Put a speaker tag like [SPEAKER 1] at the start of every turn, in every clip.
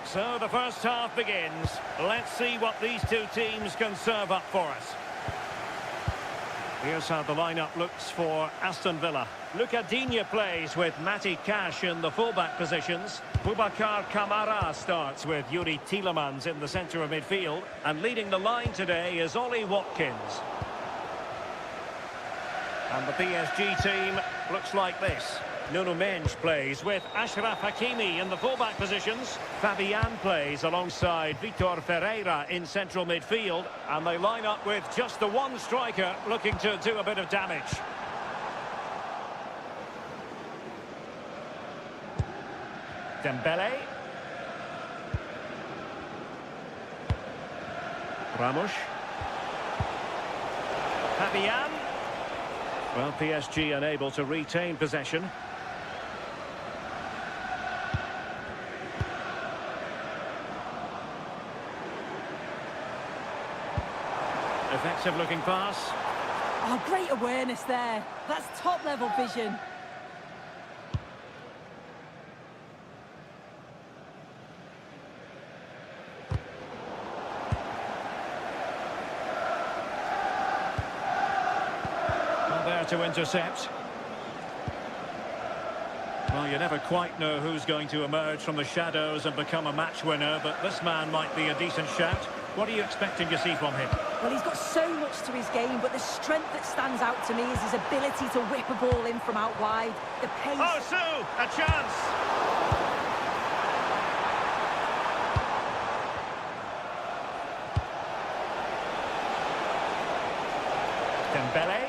[SPEAKER 1] So the first half begins. Let's see what these two teams can serve up for us. Here's how the lineup looks for Aston Villa. Luca Digne plays with Matty Cash in the fullback positions. Boubacar Kamara starts with Yuri Tielemans in the centre of midfield. And leading the line today is Ollie Watkins. And the PSG team looks like this. Nuno Mendes plays with Achraf Hakimi in the fullback positions. Fabian plays alongside Vitor Ferreira in central midfield. And they line up with just the one striker looking to do a bit of damage. Dembele. Ramos. Fabian. Well, PSG unable to retain possession. Effective looking pass.
[SPEAKER 2] Oh, great awareness there. That's top-level vision.
[SPEAKER 1] Well, there to intercept. Well, you never quite know who's going to emerge from the shadows and become a match winner, but this man might be a decent shout. What are you expecting to see from him?
[SPEAKER 2] Well, he's got so much to his game, but the strength that stands out to me is his ability to whip a ball in from out wide. The pace...
[SPEAKER 1] Oh, Sue! A chance! Dembele.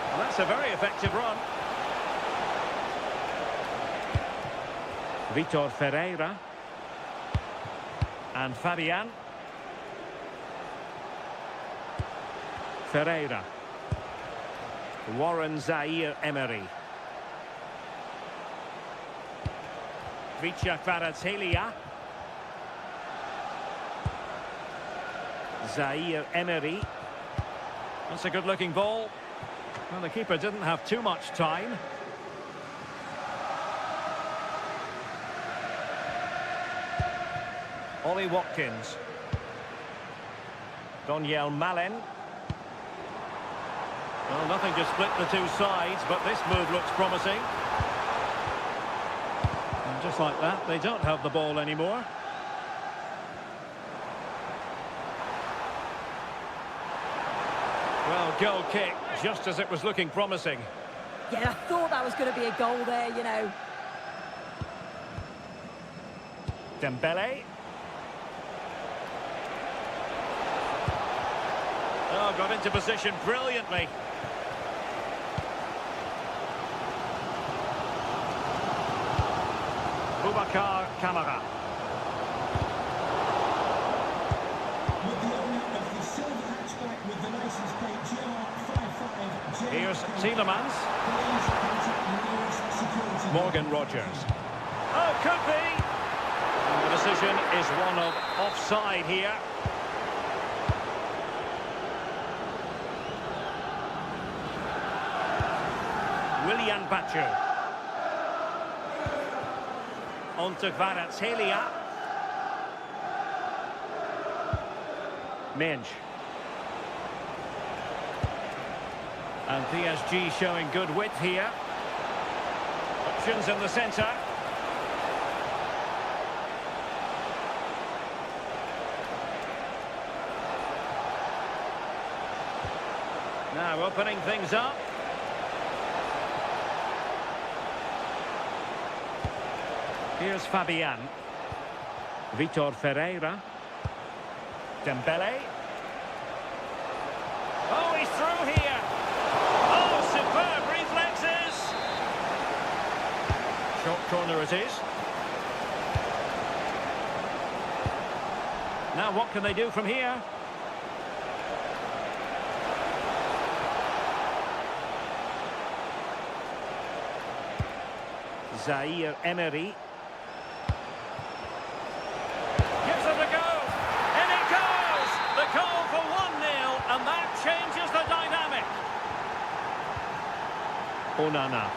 [SPEAKER 1] Well, that's a very effective run. Vitor Ferreira. And Fabian. Ferreira. Warren Zaire-Emery. Vicha Kvaratskhelia. Zaire-Emery. That's a good-looking ball. Well, the keeper didn't have too much time. Ollie Watkins. Daniel Milan. Well, nothing to split the two sides, but this move looks promising. And just like that, they don't have the ball anymore. Well, goal kick, just as it was looking promising.
[SPEAKER 2] Yeah, I thought that was going to be a goal there, you know.
[SPEAKER 1] Dembele. Oh, got into position brilliantly. Boubacar Kamara. Here's Tielemans. Morgan Rogers. Oh, could be. And the decision is one of offside here. Willian Bachu. On to Kvaratskhelia. Mendes. And PSG showing good width here. Options in the centre. Now opening things up. Here's Fabian. Vitor Ferreira. Dembele. Oh, he's through here. Oh, superb reflexes. Short corner it is. Now what can they do from here? Zaire-Emery. Gives it a go. Onana.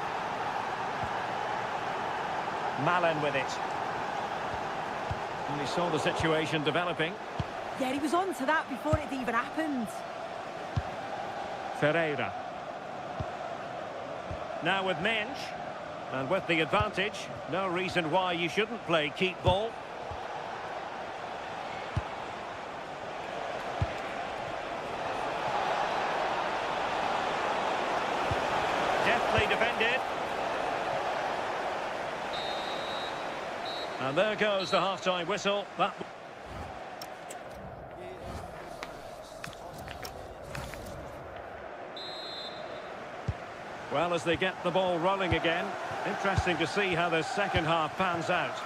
[SPEAKER 1] Milan with it. And he saw the situation developing.
[SPEAKER 2] Yeah, he was on to that before it even happened.
[SPEAKER 1] Ferreira. Now with Mensch. And with the advantage, no reason why you shouldn't play keep ball. Deftly defended. And there goes the half-time whistle. Well, as they get the ball rolling again, interesting to see how the second half pans out.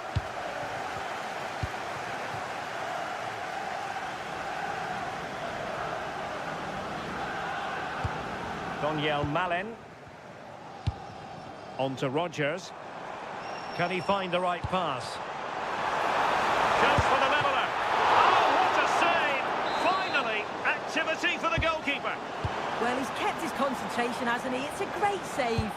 [SPEAKER 1] Malen. On to Rodgers. Can he find the right pass? Chance for the leveller. Oh, what a save! Finally, activity for the goalkeeper.
[SPEAKER 2] Well, he's kept his concentration, hasn't he? It's a great save.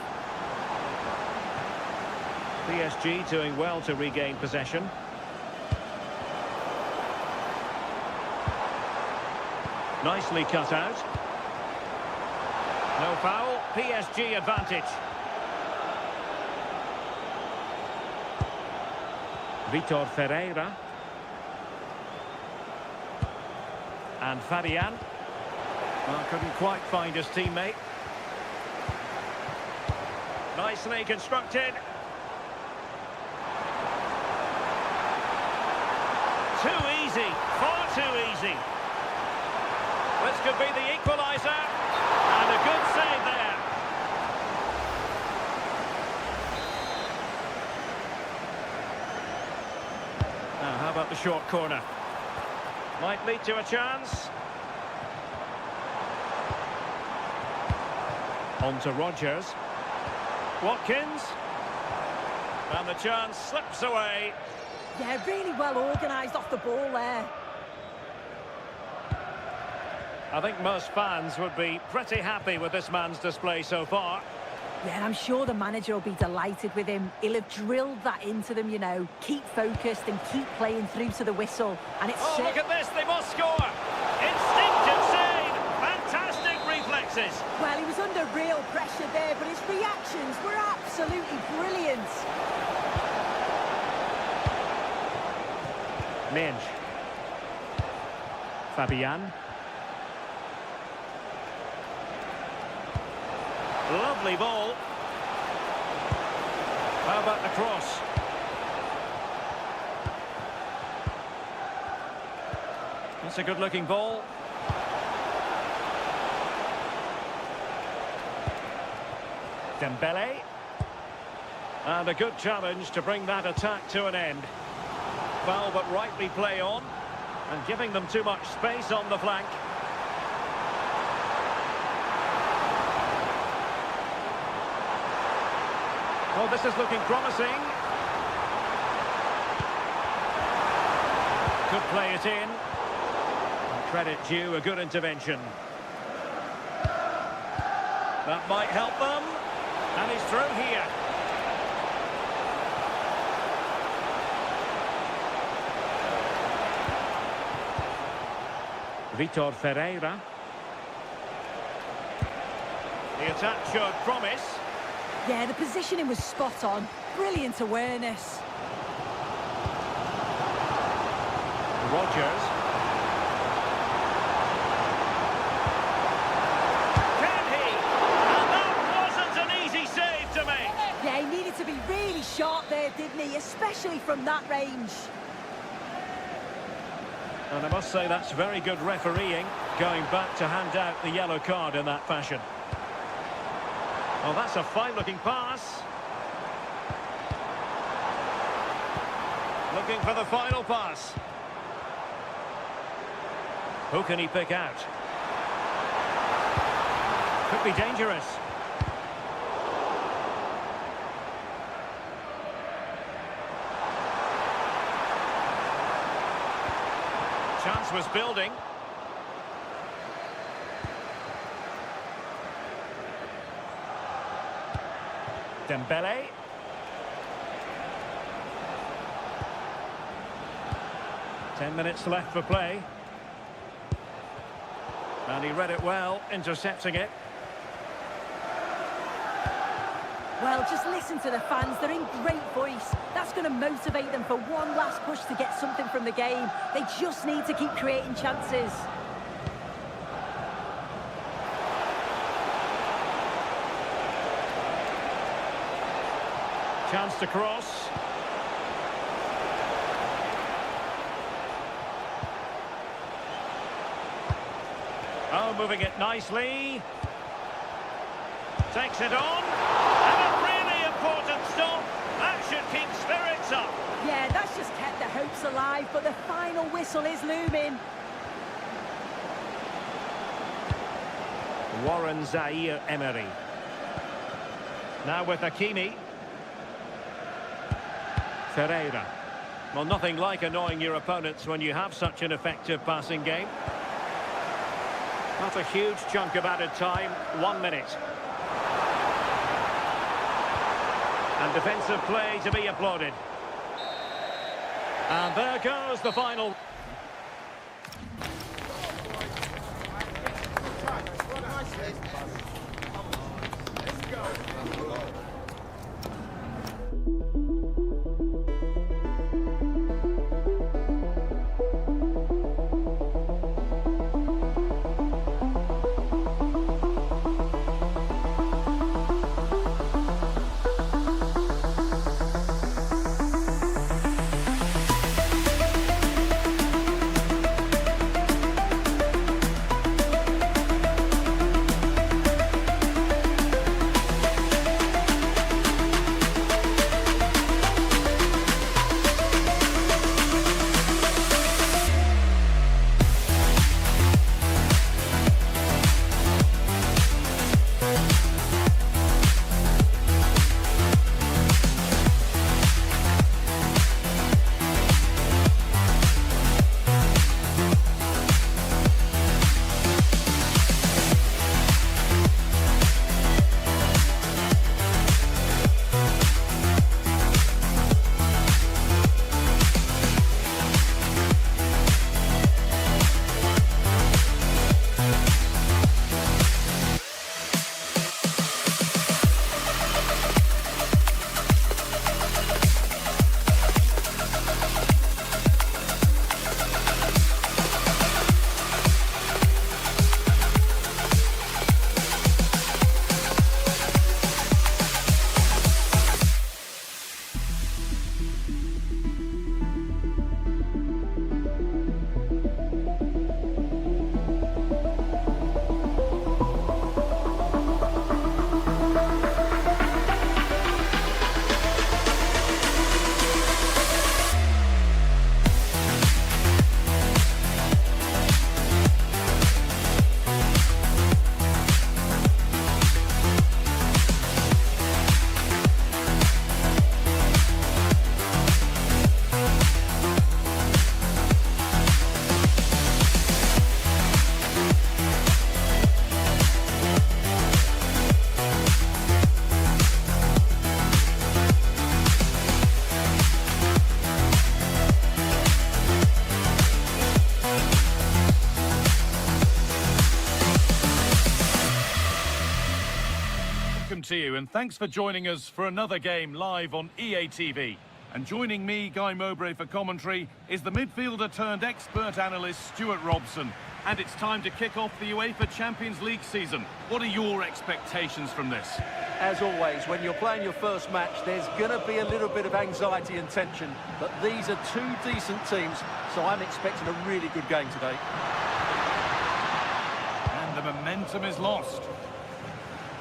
[SPEAKER 1] PSG doing well to regain possession. Nicely cut out. No foul. PSG advantage. Vitor Ferreira. And Fabian. Well, couldn't quite find his teammate. Nicely constructed. Too easy. Far too easy. This could be the equaliser. And a good save there. Now, how about the short corner? Might lead to a chance. On to Rodgers. Watkins. And the chance slips away.
[SPEAKER 2] Yeah, really well organised off the ball there.
[SPEAKER 1] I think most fans would be pretty happy with this man's display so far.
[SPEAKER 2] Yeah, and I'm sure the manager will be delighted with him. He'll have drilled that into them, you know. Keep focused and keep playing through to the whistle. And it's...
[SPEAKER 1] Oh, look at this, they must score! Instinctive save! Fantastic reflexes!
[SPEAKER 2] Well, he was under real pressure there, but his reactions were absolutely brilliant.
[SPEAKER 1] Mensch. Fabian. Lovely ball. How about the cross? That's a good-looking ball. Dembele. And a good challenge to bring that attack to an end. Foul, but rightly play on. And giving them too much space on the flank. Oh, this is looking promising. Could play it in. And credit due, a good intervention. That might help them. And he's through here. Vitor Ferreira. The attack showed promise.
[SPEAKER 2] Yeah, the positioning was spot on. Brilliant awareness.
[SPEAKER 1] Rodgers. Can he? And that wasn't an easy save to make.
[SPEAKER 2] Yeah, he needed to be really sharp there, didn't he? Especially from that range.
[SPEAKER 1] And I must say that's very good refereeing, going back to hand out the yellow card in that fashion. Oh, that's a fine-looking pass. Looking for the final pass. Who can he pick out? Could be dangerous. Chance was building. Dembele. Ten minutes left for play. And he read it well, intercepting it.
[SPEAKER 2] Well, just listen to the fans. They're in great voice. That's going to motivate them for one last push to get something from the game. They just need to keep creating chances.
[SPEAKER 1] Chance to cross. Oh, moving it nicely. Takes it on. And a really important stop. That should keep spirits up.
[SPEAKER 2] Yeah, that's just kept the hopes alive, but the final whistle is looming.
[SPEAKER 1] Warren Zaire-Emery. Now with Hakimi. Ferreira. Well, nothing like annoying your opponents when you have such an effective passing game. Not a huge chunk of added time, 1 minute. And defensive play to be applauded. And there goes the final.
[SPEAKER 3] To you, and thanks for joining us for another game live on EA TV. And joining me, Guy Mowbray, for commentary is the midfielder turned expert analyst Stuart Robson. And it's time to kick off the UEFA Champions League season. What are your expectations from this?
[SPEAKER 4] As always, when you're playing your first match, there's going to be a little bit of anxiety and tension, but these are two decent teams, so I'm expecting a really good game today.
[SPEAKER 3] And the momentum is lost.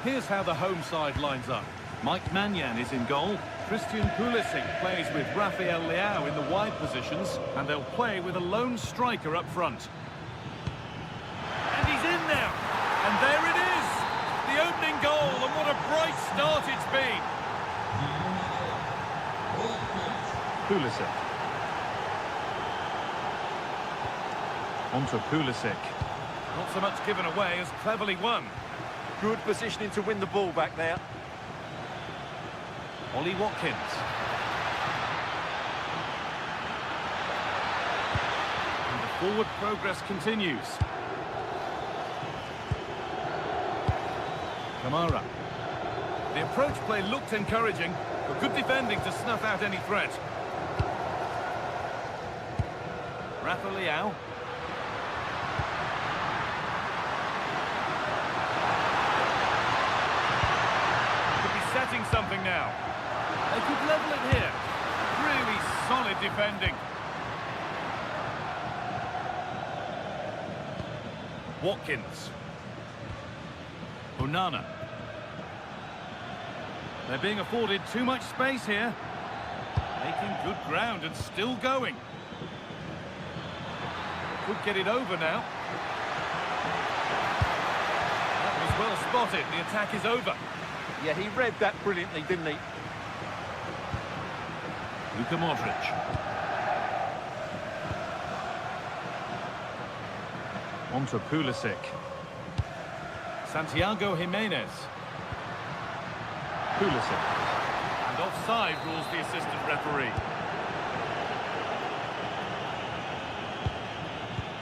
[SPEAKER 3] Here's how the home side lines up. Mike Maignan is in goal. Christian Pulisic plays with Rafael Leao in the wide positions, and they'll play with a lone striker up front. And he's in there! And there it is! The opening goal, and what a bright start it's been! Pulisic. Onto Pulisic. Not so much given away as cleverly won.
[SPEAKER 4] Good positioning to win the ball back there.
[SPEAKER 3] Ollie Watkins. And the forward progress continues. Kamara. The approach play looked encouraging, but good defending to snuff out any threat. Rafa Leao. Could be setting something now. They could level it here. Really solid defending. Watkins. Onana. They're being afforded too much space here. Making good ground and still going. Could get it over now. That was well spotted. The attack is over.
[SPEAKER 4] Yeah, he read that brilliantly, didn't he?
[SPEAKER 3] Luka Modric. On to Pulisic. Santiago Jimenez. Pulisic. And offside rules the assistant referee.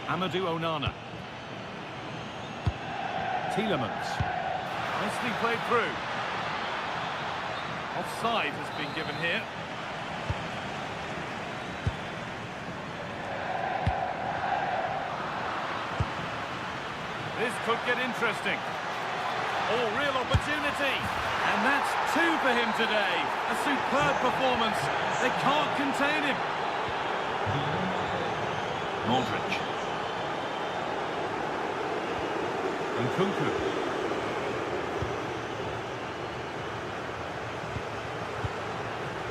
[SPEAKER 3] Amadou Onana. Tielemans. Nicely played through. Offside has been given here. This could get interesting. Oh, real opportunity. And that's 2 for him today. A superb performance. They can't contain him. Modric. Nkunku.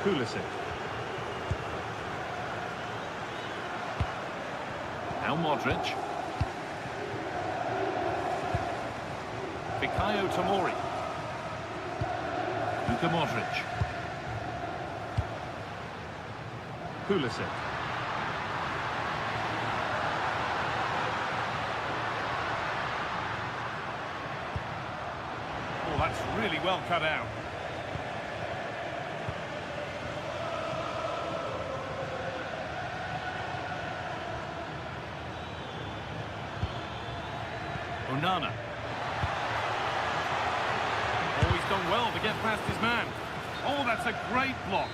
[SPEAKER 3] Pulisic. Now Modric. Fikayo Tomori. Luka Modric. Pulisic. Oh, that's really well cut out. Onana. Oh, he's done well to get past his man. Oh, that's a great block.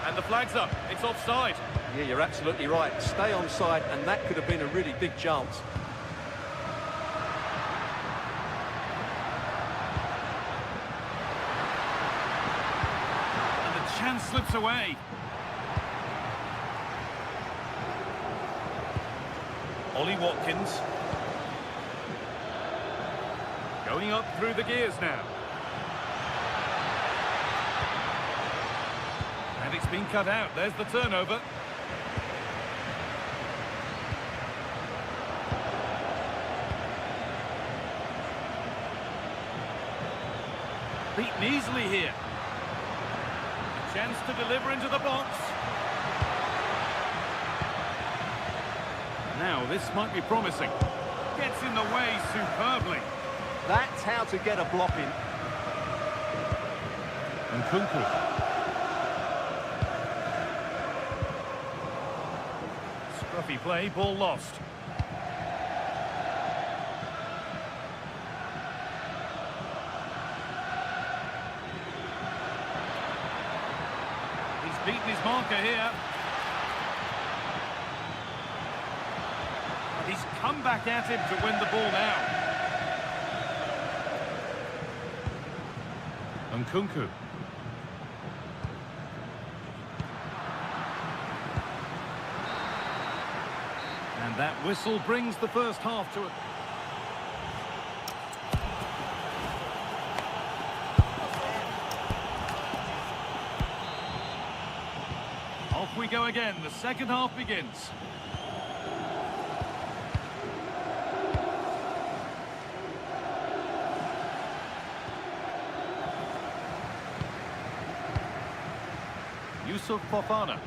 [SPEAKER 3] And the flag's up. It's offside.
[SPEAKER 4] Yeah, you're absolutely right. Stay onside, and that could have been a really big chance.
[SPEAKER 3] And the chance slips away. Ollie Watkins. Going up through the gears now. And it's been cut out. There's the turnover. Beaten easily here. A chance to deliver into the box. Now, this might be promising. Gets in the way superbly.
[SPEAKER 4] That's how to get a block in.
[SPEAKER 3] Nkunku. Scruffy play, ball lost. He's beaten his marker here. And he's come back at him to win the ball now. Nkunku. And that whistle brings the first half to a... Off we go again. The second half begins. Yusuf Fofana.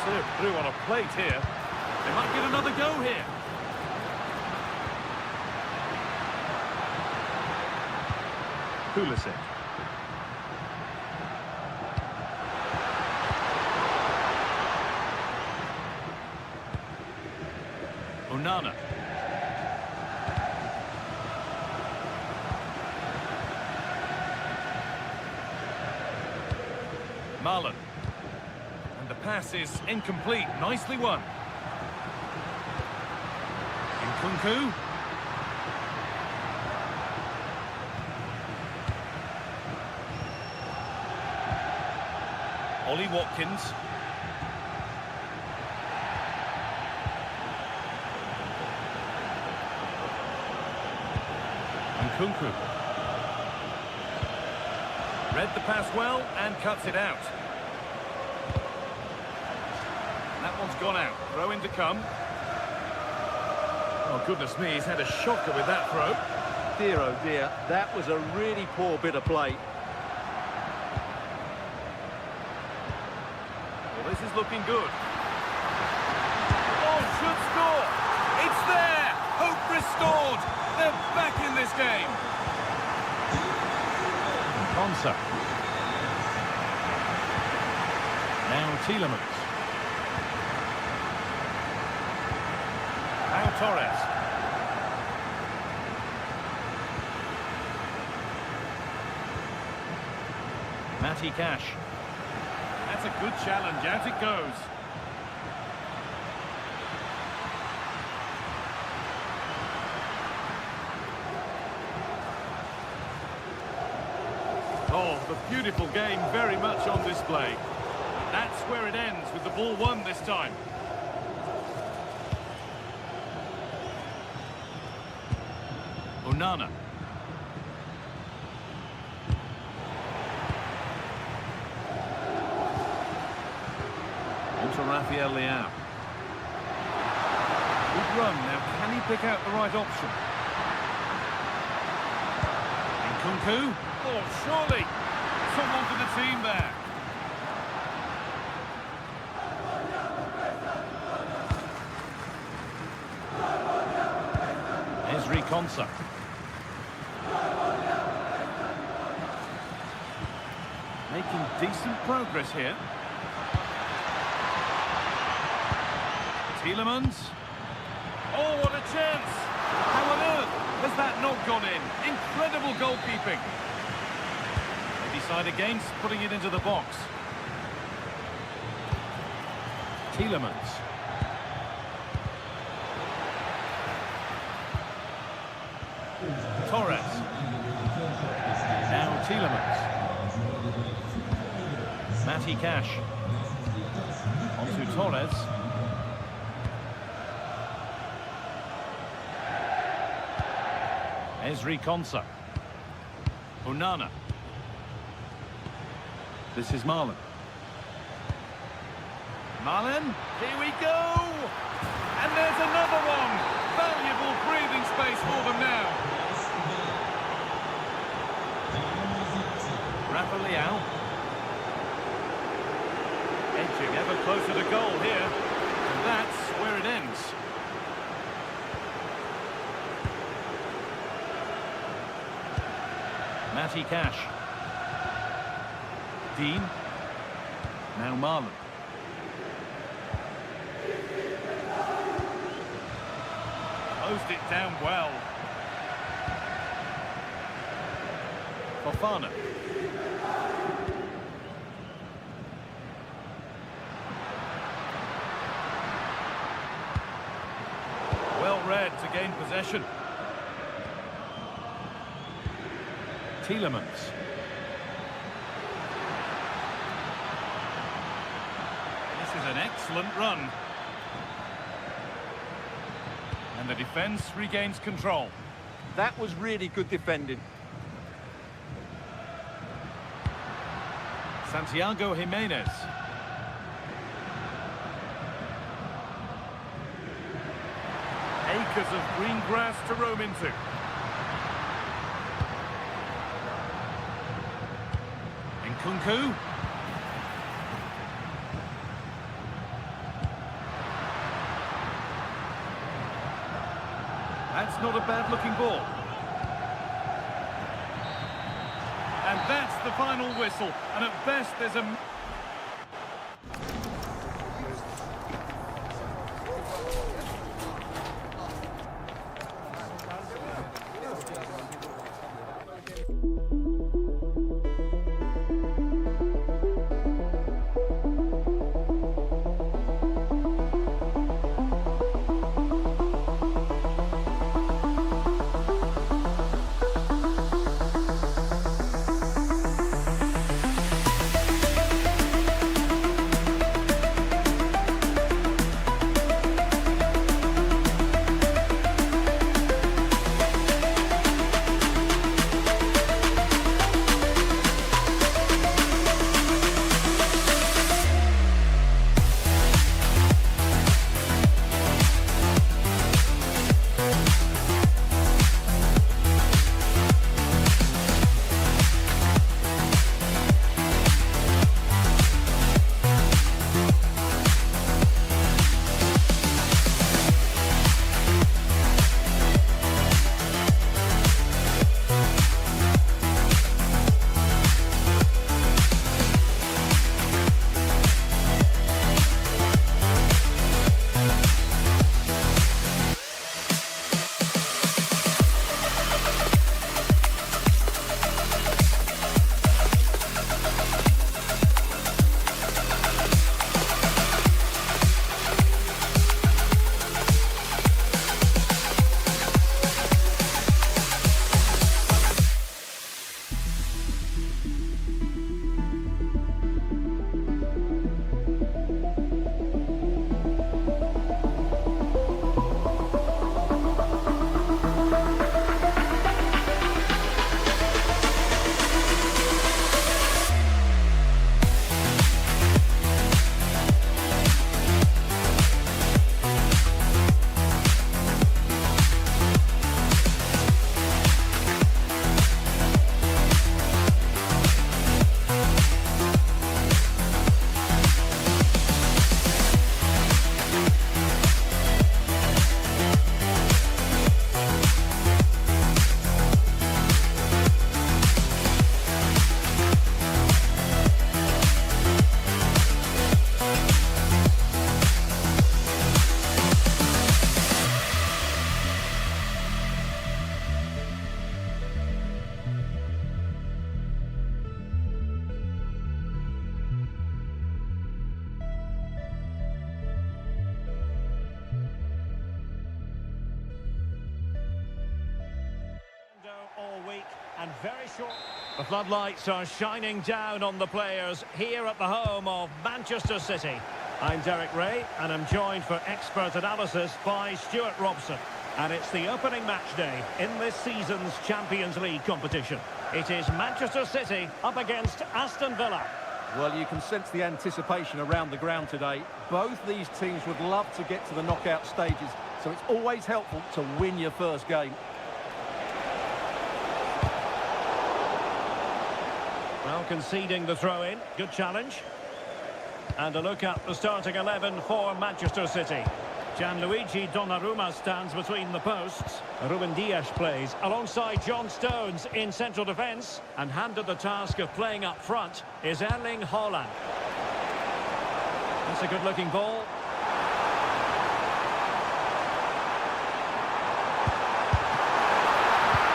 [SPEAKER 3] Served through on a plate here. They might get another go here. Pulisic. Onana. Milan. And the pass is incomplete. Nicely won. Nkunku. Ollie Watkins. Nkunku. Read the pass well and cuts it out. That one's gone out. Throw in to come. Oh, goodness me, he's had a shocker with that throw.
[SPEAKER 4] Dear, oh dear, that was a really poor bit of play.
[SPEAKER 3] Well, this is looking good. Oh, should score. It's there. Hope restored. They're back in this game. Konsa. Now Tielemans. Now Torres. Matty Cash. That's a good challenge. Out it goes. Oh, the beautiful game very much on display. That's where it ends, with the ball won this time. Onana. Onto Rafael Leao. Good run. Now, can he pick out the right option? Nkunku. Oh, surely. Someone for the team there. Ezri Konsa. Making decent progress here. Tielemans. Oh, what a chance! How on earth has that not gone in? Incredible goalkeeping. They decide against putting it into the box. Tielemans. Torres. Now Tielemans. Matty Cash. Onto Torres. Ezri Konsa. Onana. This is Milan. Milan, here we go! And there's another one! Valuable breathing space for them now. Rafa Leao. Edging ever closer to goal here. And that's where it ends. Matty Cash. Dean. Now Marlon. Closed it down well. Fofana. Well read to gain possession. Tielemans. This is an excellent run. And the defence regains control.
[SPEAKER 4] That was really good defending.
[SPEAKER 3] Santiago Jimenez. Acres of green grass to roam into. Nkunku. That's not a bad-looking ball. And that's the final whistle. And at best, there's a...
[SPEAKER 1] all week, and very short. The floodlights are shining down on the players here at the home of Manchester City. I'm Derek Ray, and I'm joined for expert analysis by Stuart Robson. And it's the opening match day in this season's Champions League competition. It is Manchester City up against Aston Villa.
[SPEAKER 4] Well, you can sense the anticipation around the ground today. Both these teams would love to get to the knockout stages, so it's always helpful to win your first game.
[SPEAKER 1] Well, conceding the throw-in. Good challenge. And a look at the starting 11 for Manchester City. Gianluigi Donnarumma stands between the posts. Ruben Dias plays alongside John Stones in central defence. And handed the task of playing up front is Erling Haaland. That's a good-looking ball.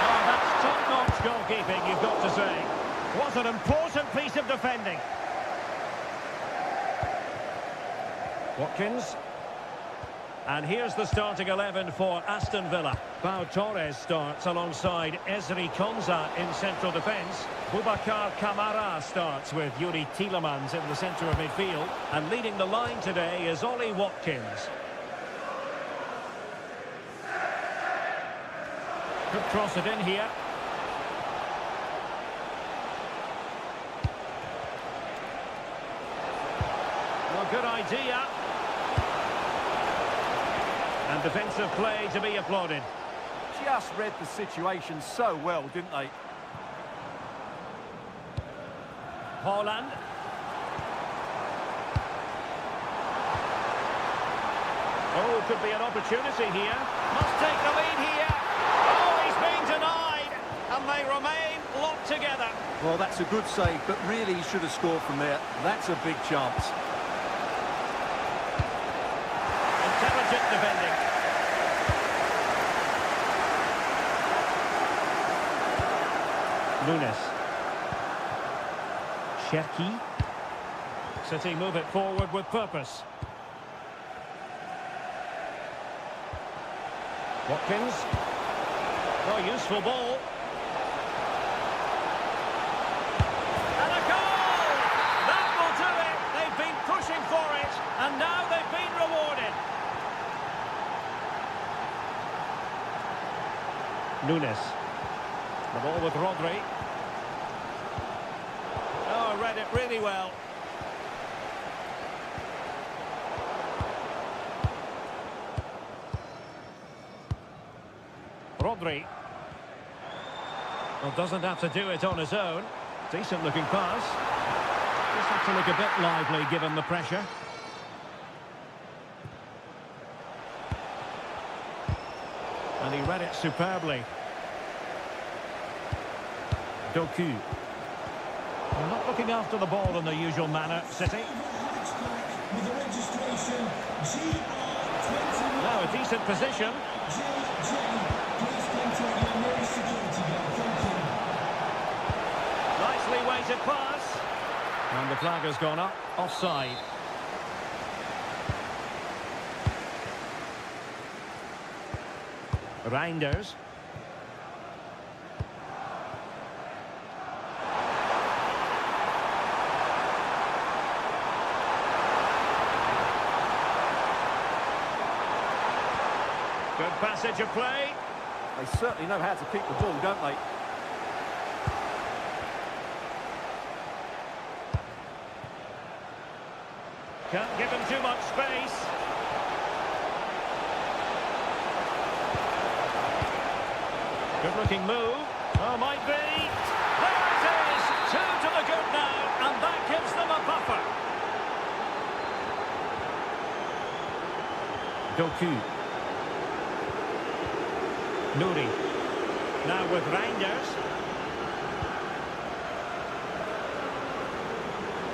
[SPEAKER 1] Oh, that's top-notch goalkeeping, you've got to say. What an important piece of defending. Watkins. And here's the starting 11 for Aston Villa. Pau Torres starts alongside Ezri Konsa in central defence. Boubacar Kamara starts with Yuri Tielemans in the centre of midfield. And leading the line today is Ollie Watkins. Could cross it in here. Well, good idea. And defensive play to be applauded.
[SPEAKER 4] Just read the situation so well, didn't they?
[SPEAKER 1] Haaland. Oh, could be an opportunity here. Must take the lead here. Oh, he's being denied. And they remain locked together.
[SPEAKER 4] Well, that's a good save, but really he should have scored from there. That's a big chance.
[SPEAKER 1] Intelligent defending. Nunes. Cherki. City move it forward with purpose. Watkins. Oh, useful ball. And a goal! That will do it. They've been pushing for it, and now they've been rewarded. Nunes. The ball with Rodri. Oh, read it really well. Rodri. Well, doesn't have to do it on his own. Decent looking pass. Just have to look a bit lively given the pressure. And he read it superbly. Doku. They're not looking after the ball in the usual manner, City. Now a decent position. Nicely weighted pass. And the flag has gone up, offside. Reinders. Good passage of play.
[SPEAKER 4] They certainly know how to keep the ball, don't they?
[SPEAKER 1] Can't give him too much space. Good looking move. Oh, might be. There it is. 2 to the good now, and that gives them a buffer. Doku. Nuri. Now with Reinders.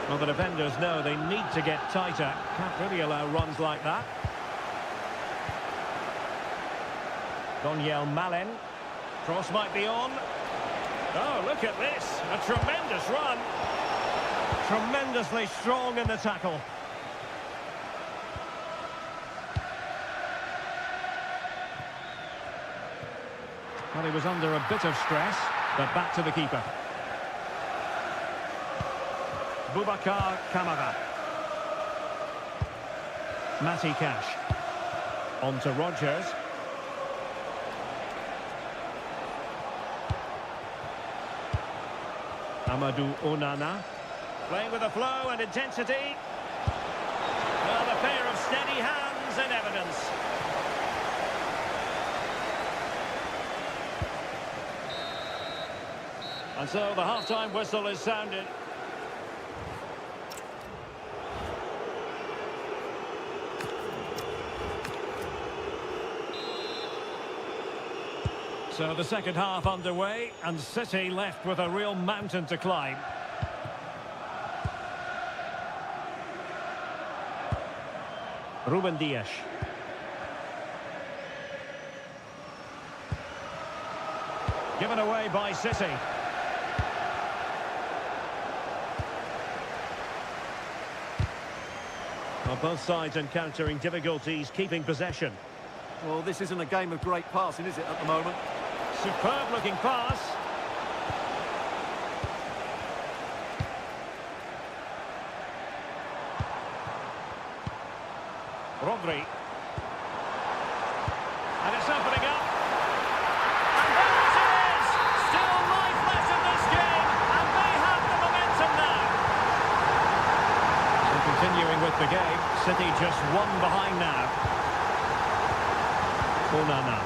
[SPEAKER 1] Well, the defenders know they need to get tighter. Can't really allow runs like that. Donyell Malen. Cross might be on. Oh, look at this. A tremendous run. Tremendously strong in the tackle. Well, he was under a bit of stress, but back to the keeper. Boubacar Kamara. Matty Cash. On to Rodgers. Amadou Onana. Playing with a flow and intensity. Well, a pair of steady hands in evidence. And so the half-time whistle is sounded. So the second half underway, and City left with a real mountain to climb. Ruben Dias. Given away by City. Well, both sides encountering difficulties keeping possession.
[SPEAKER 4] Well, this isn't a game of great passing, is it, at the moment?
[SPEAKER 1] Superb looking pass. Rodri. And it's opening up. And there it is! Still life left in this game, and they have the momentum now. So continuing with the game, City just one behind now. Onana.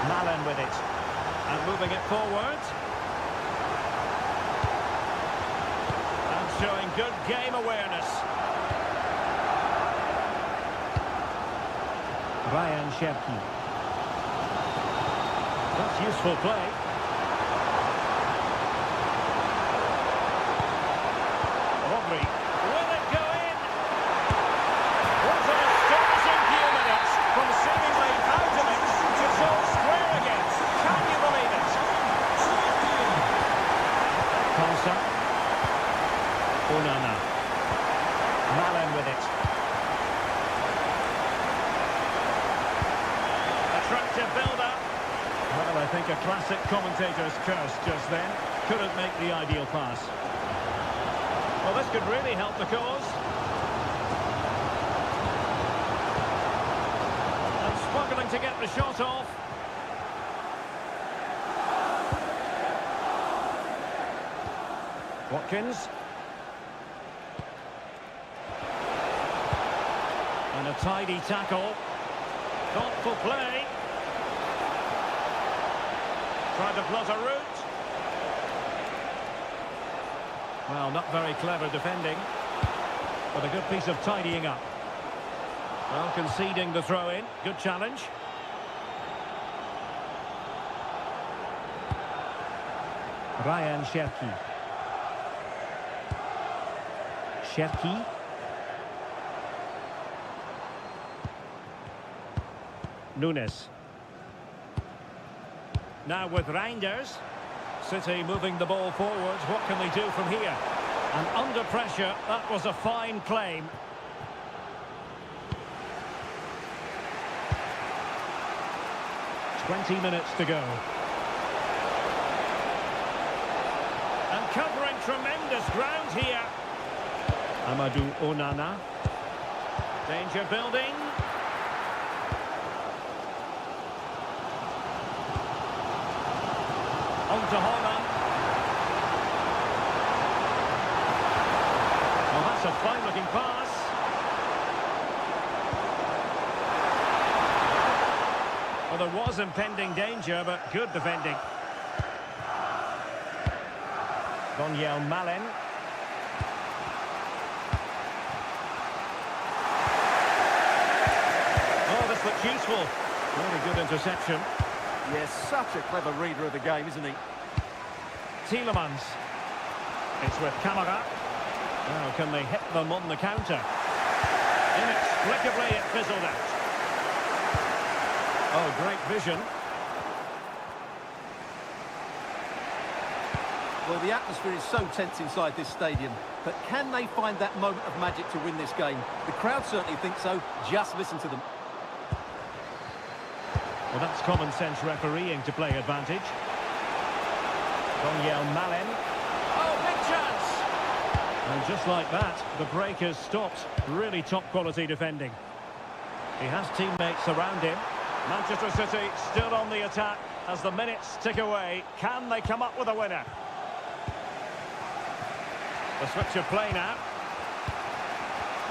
[SPEAKER 1] Milan with it. And moving it forward. And showing good game awareness. Ryan Cherki. That's useful play. Rodri. Will it go in? What an astonishing few minutes from seemingly out of it to so square again. Can you believe it? Konsa. Onana. Milan with it. Attractive build-up. Well, I think a classic commentator's curse just then. Couldn't make the ideal pass. Well, this could really help the cause. And struggling to get the shot off. Watkins. And a tidy tackle. Thoughtful play. Trying to plot a route. Well, not very clever defending, but a good piece of tidying up. Well, conceding the throw-in. Good challenge. Ryan Cherki. Cherki. Nunes. Now with Reinders. City moving the ball forward. What can they do from here? And under pressure, that was a fine claim. "20 minutes to go. And covering tremendous ground here. Amadou Onana. Danger building. On to Holland. Well, that's a fine-looking pass. Well, there was impending danger, but good defending. Daniel Malin. Oh, this looks useful. Really good interception.
[SPEAKER 4] Yes, such a clever reader of the game, isn't he?
[SPEAKER 1] Tielemans. It's with Kamara. Now, can they hit them on the counter? Inexplicably, it fizzled out. Oh, great vision.
[SPEAKER 4] Well, the atmosphere is so tense inside this stadium, but can they find that moment of magic to win this game? The crowd certainly think so. Just listen to them.
[SPEAKER 1] Well, that's common sense refereeing to play advantage. Milan. Oh, big chance! And just like that, the break has stopped. Really top quality defending. He has teammates around him. Manchester City still on the attack as the minutes tick away. Can they come up with a winner? The switch of play now.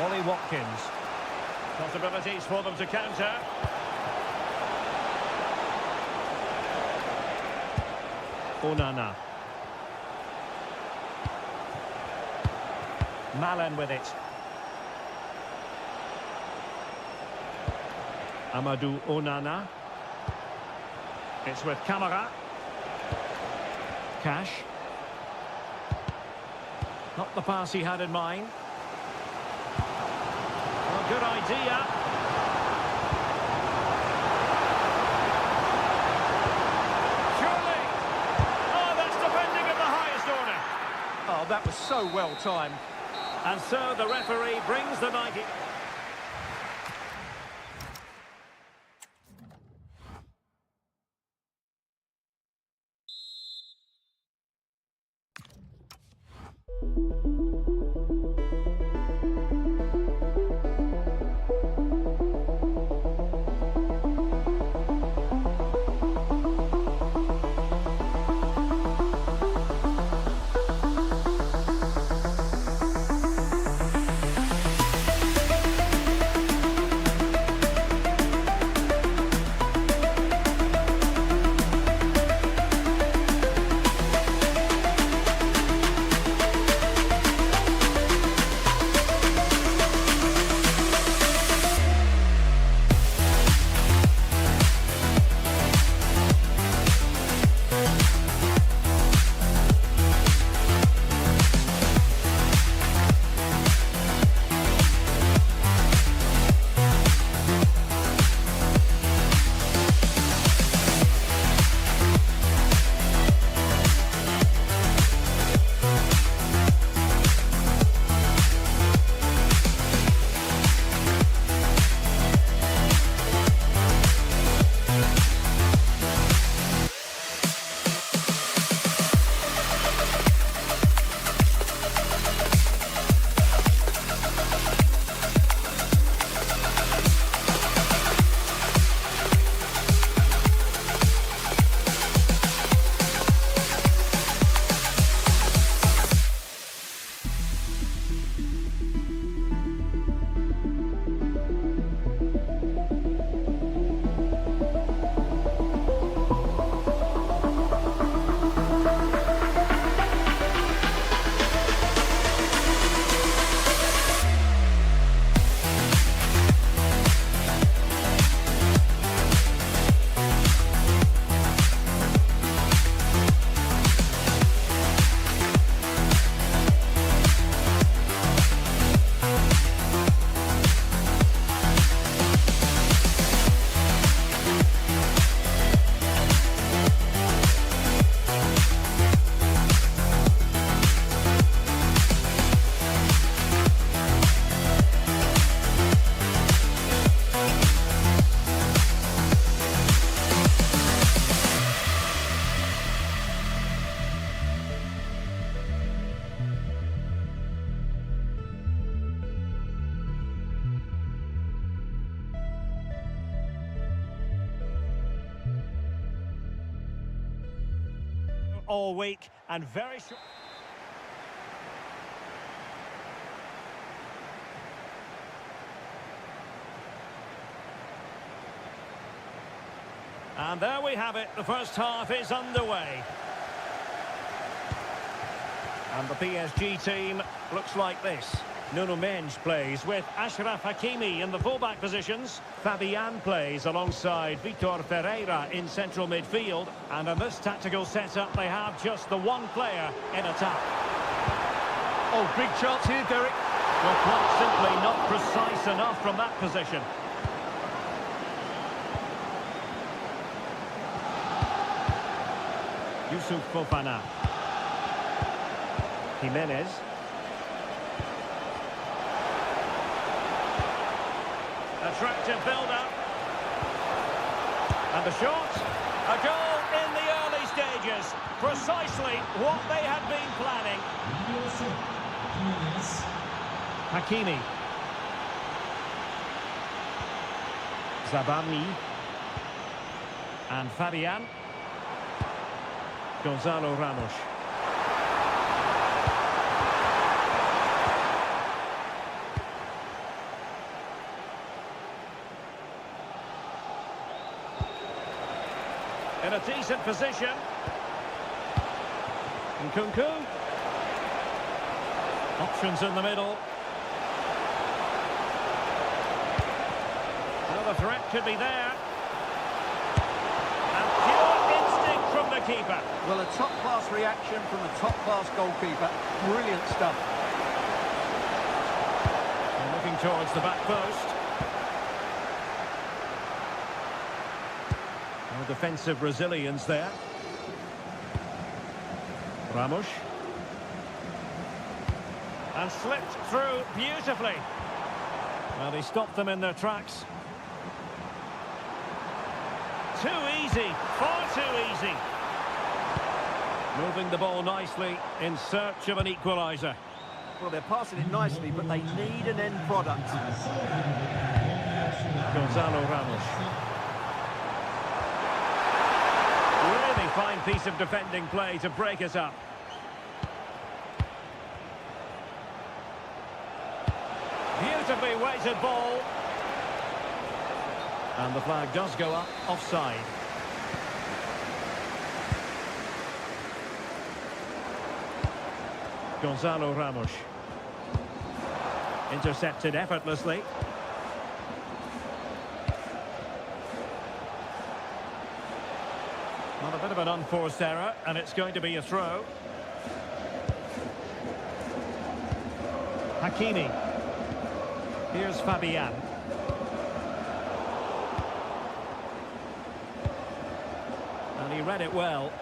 [SPEAKER 1] Ollie Watkins. Possibilities for them to counter. Onana. Milan with it. Amadou Onana. It's with Camara. Cash. Not the pass he had in mind. Well, good idea. Surely. Oh, that's defending of the highest order.
[SPEAKER 4] Oh, that was so well timed.
[SPEAKER 1] And so the referee brings the 90. All week and very short. And there we have it. The first half is underway. And the PSG team looks like this. Nuno Mendes plays with Ashraf Hakimi in the fullback positions. Fabian plays alongside Vitor Ferreira in central midfield. And in this tactical setup, they have just the one player in attack.
[SPEAKER 4] Oh, big chance here, Derek.
[SPEAKER 1] Well, quite simply not precise enough from that position. Yusuf Fofana. Jimenez. Attractive build-up. And the shot. A goal in the early stages. Precisely what they had been planning. Hakimi. Zabani. And Fabian. Gonzalo Ramos. In a decent position. Nkunku. Options in the middle. Well, the threat could be there. And pure instinct from the keeper.
[SPEAKER 4] Well, a top-class reaction from a top-class goalkeeper. Brilliant stuff.
[SPEAKER 1] And looking towards the back post. No defensive resilience there. Ramos. And slipped through beautifully. Well, he stopped them in their tracks. Too easy, far too easy. Moving the ball nicely in search of an equaliser.
[SPEAKER 4] Well, they're passing it nicely, but they need an end product.
[SPEAKER 1] Gonzalo Ramos. Really fine piece of defending play to break us up. Beautifully weighted ball. And the flag does go up, offside. Gonzalo Ramos. Intercepted effortlessly. Well, a bit of an unforced error, and it's going to be a throw. Hakimi. Here's Fabian. And he read it well.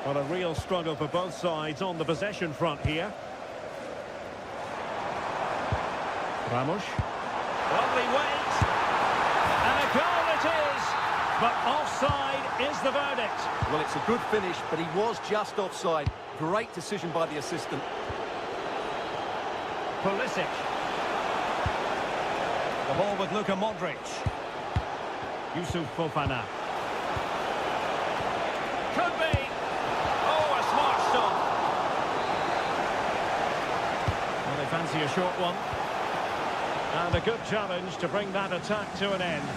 [SPEAKER 1] Well, a real struggle for both sides on the possession front here. Ramos. Lovely weight. And a goal it is. But offside is the verdict.
[SPEAKER 4] Well, it's a good finish, but he was just offside. Great decision by the assistant.
[SPEAKER 1] Pulisic. The ball with Luka Modric. Yusuf Fofana. Could be. Oh, a smart stop. Well, they fancy a short one. And a good challenge to bring that attack to an end.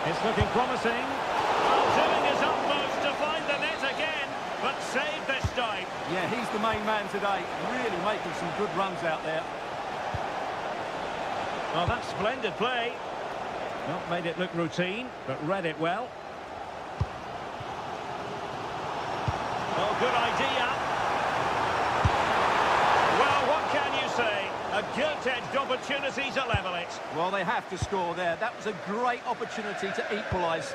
[SPEAKER 1] It's looking promising. Well, doing his utmost to find the net again, but saved this time.
[SPEAKER 4] Yeah, he's the main man today. Really making some good runs out there.
[SPEAKER 1] Well, that's splendid play. Not made it look routine, but read it well. Oh, good idea. Well, what can you say? A gilt-edged opportunity to level it.
[SPEAKER 4] Well, they have to score there. That was a great opportunity to equalise.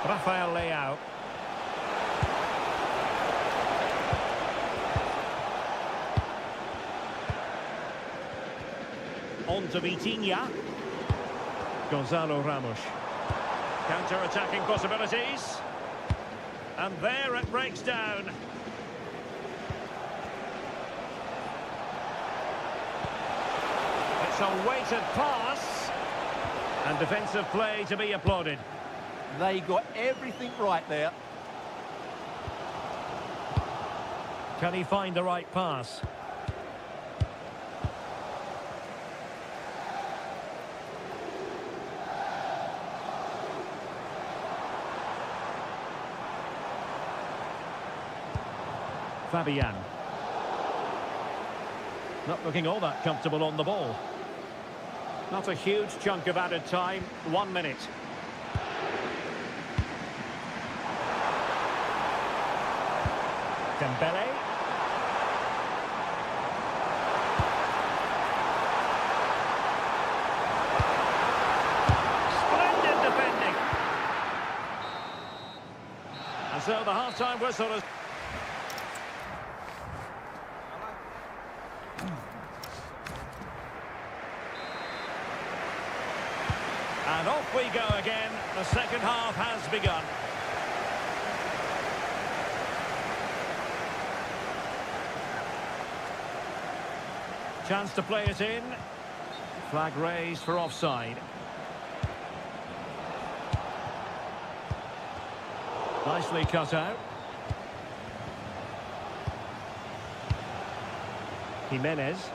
[SPEAKER 1] Rafael Leao. On to Vitinha. Gonzalo Ramos. Counter-attacking possibilities. And there it breaks down. It's a weighted pass. And defensive play to be applauded.
[SPEAKER 4] They got everything right there.
[SPEAKER 1] Can he find the right pass? Fabian. Not looking all that comfortable on the ball. Not a huge chunk of added time. 1 minute. Dembele. So the half-time whistle is... And off we go again. The second half has begun. Chance to play it in. Flag raised for offside. Nicely cut out. Jimenez.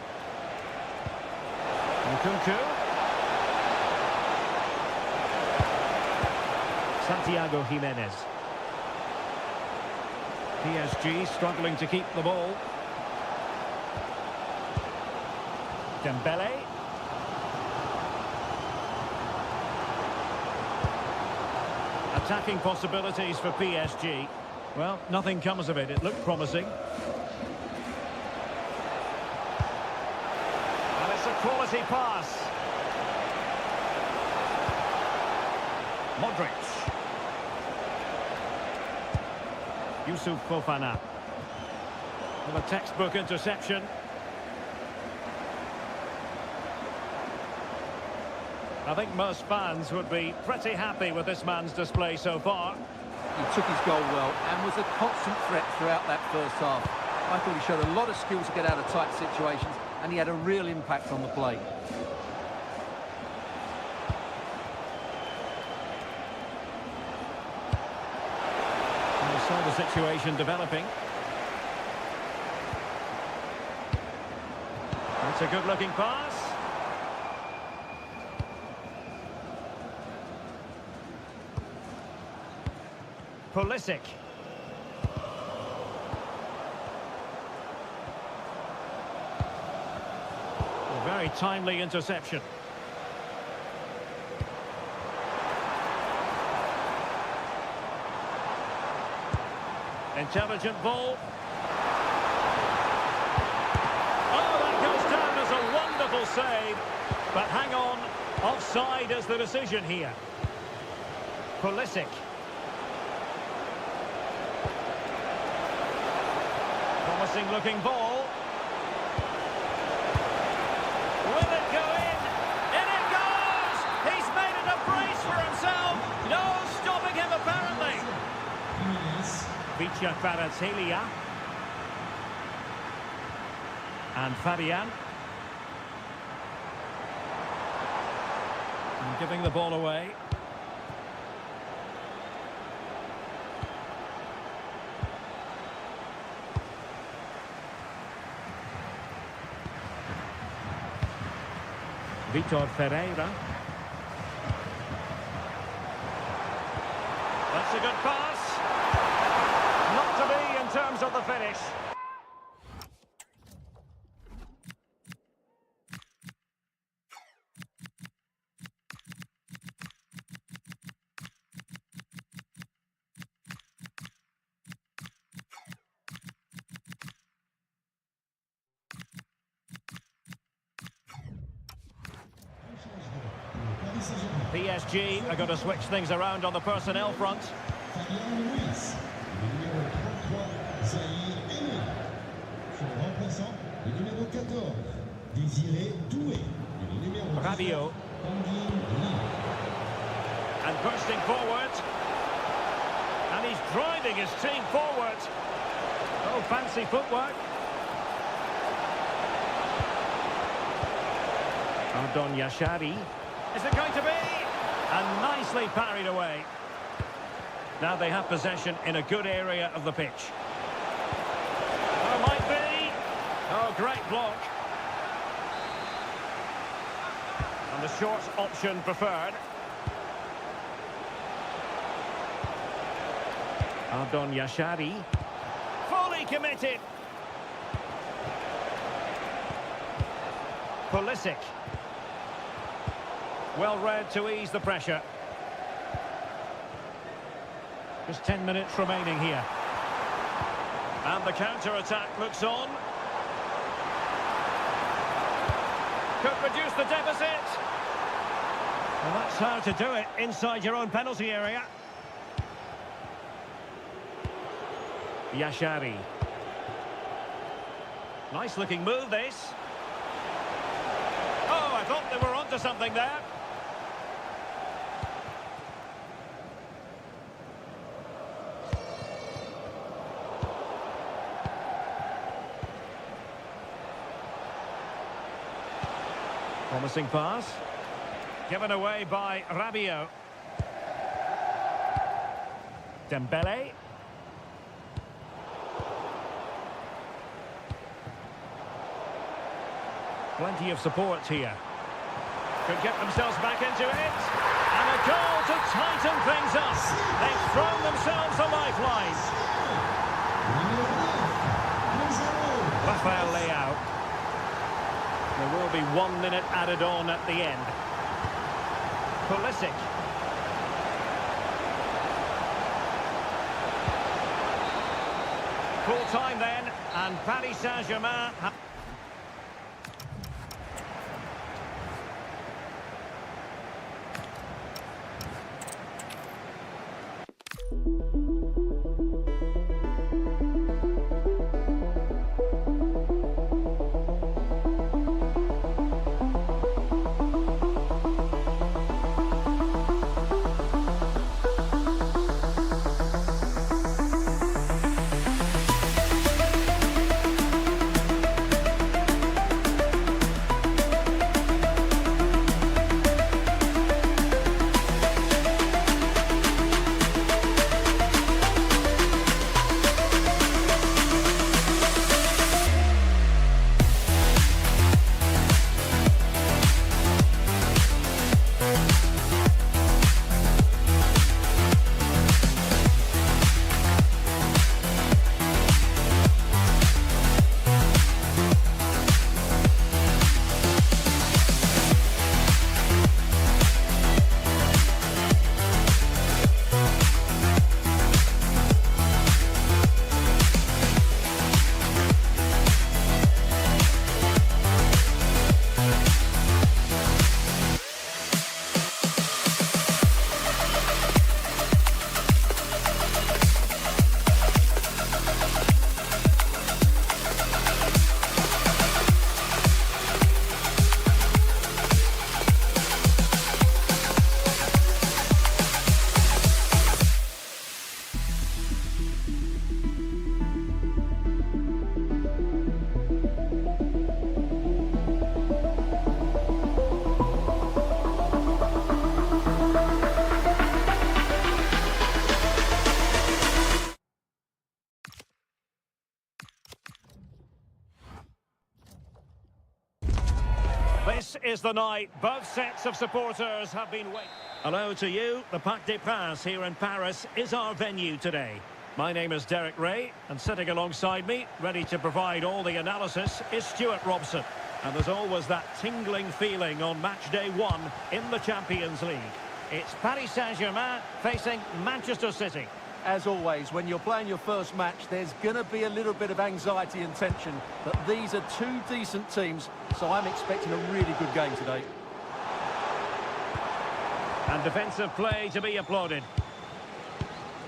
[SPEAKER 1] Nkunku. Santiago Jimenez. PSG struggling to keep the ball. Dembele. Attacking possibilities for PSG. Well, nothing comes of it. It looked promising. And it's a quality pass. Modric. Yusuf Fofana. With a textbook interception. I think most fans would be pretty happy with this man's display so far.
[SPEAKER 4] He took his goal well and was a constant threat throughout that first half. I thought he showed a lot of skill to get out of tight situations, and he had a real impact on the play.
[SPEAKER 1] And we saw the situation developing. That's a good-looking pass. Pulisic. A very timely interception. Intelligent ball. Oh, that goes down as a wonderful save. But hang on, offside is the decision here. Pulisic. Promising looking ball. Will it go in? In it goes! He's made it a brace for himself. No stopping him apparently. Vicha Kvaratskhelia. And Fabian. And giving the ball away. Vitor Ferreira. That's a good pass. Not to be in terms of the finish. PSG are going to switch things around on the personnel front. Rabiot. And bursting forward. And he's driving his team forward. Oh, fancy footwork. Ardon Yashari. Is it going to be? And nicely parried away. Now they have possession in a good area of the pitch. Oh, might be. Oh, great block. And the short option preferred. Ardon Yashari. Fully committed. Pulisic. Well read to ease the pressure. Just 10 minutes remaining here. And the counter-attack looks on. Could reduce the deficit. Well, that's how to do it inside your own penalty area. Yashari. Nice looking move, this. Oh, I thought they were onto something there. Promising pass. Given away by Rabiot. Dembele. Plenty of support here. Could get themselves back into it. And a goal to tighten things up. They've thrown themselves a lifeline. Rafael Leao. There will be 1 minute added on at the end. Pulisic. Full time then, and Paris Saint-Germain. This is the night both sets of supporters have been waiting. Hello to you. The Parc des Princes here in Paris is our venue today. My name is Derek Ray, and sitting alongside me, ready to provide all the analysis, is Stuart Robson. And there's always that tingling feeling on match day 1 in the Champions League. It's Paris Saint-Germain facing Manchester City.
[SPEAKER 4] As always, when you're playing your first match, there's going to be a little bit of anxiety and tension. But these are two decent teams, so I'm expecting a really good game today.
[SPEAKER 1] And defensive play to be applauded.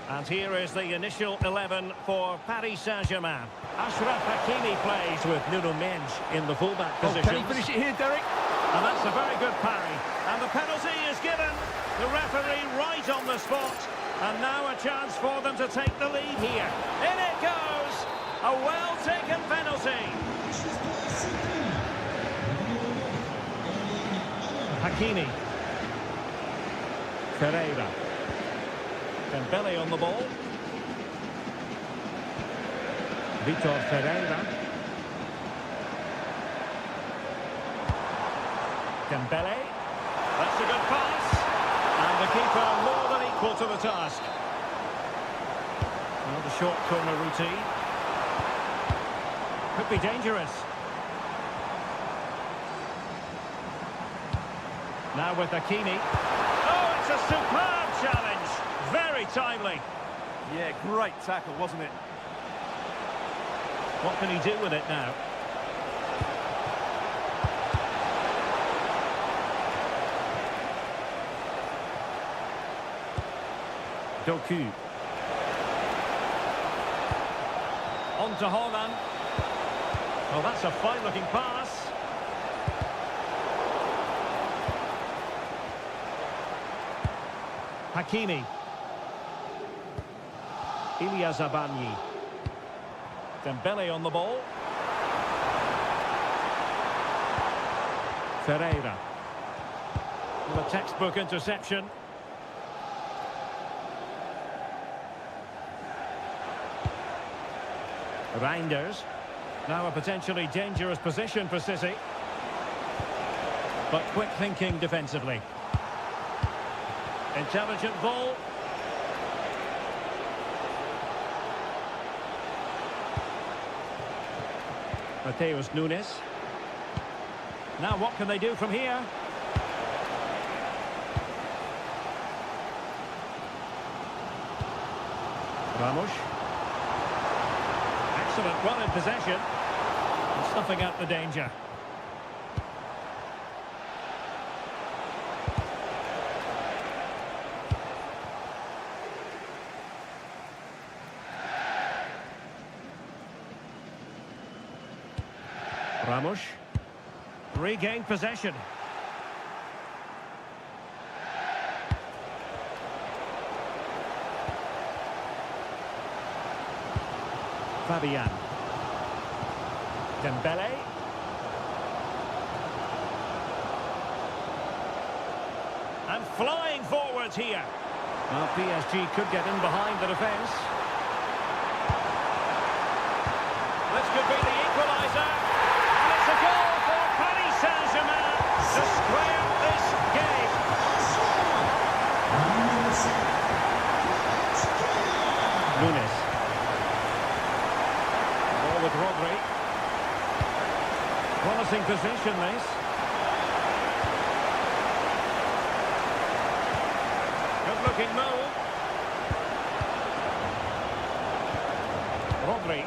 [SPEAKER 1] And here is the initial 11 for Paris Saint-Germain. Ashraf Hakimi plays with Nuno Mendes in the fullback position.
[SPEAKER 4] Can he finish it here, Derek?
[SPEAKER 1] And that's a very good parry. And the penalty is given. The referee right on the spot. And now a chance for them to take the lead here. In it goes! A well-taken penalty. Hakimi. Ferreira. Dembele on the ball. Vitor Ferreira. Dembele. That's a good pass. And the keeper more than equal to the task. Well, the short corner routine. Could be dangerous. Now with Hakimi. Oh, it's a superb challenge. Very timely.
[SPEAKER 4] Yeah, great tackle, wasn't it?
[SPEAKER 1] What can he do with it now? Doku. to Holland. Oh, that's a fine-looking pass. Hakimi. Ilya Zabani. Dembele on the ball. Ferreira. The textbook interception. Reinders. Now a potentially dangerous position for City. But quick thinking defensively. Intelligent ball. Mateus Nunes. Now what can they do from here? Ramos. Excellent run in possession. And snuffing out the danger. Ramos. Regained possession. Fabian. Dembele. And flying forwards here. Well, PSG could get in behind the defence. This could be the equaliser. And it's a goal for Paris Saint-Germain to square this game. Nunes. Ball with Rodri. Promising position, this. Good-looking move. Rodri.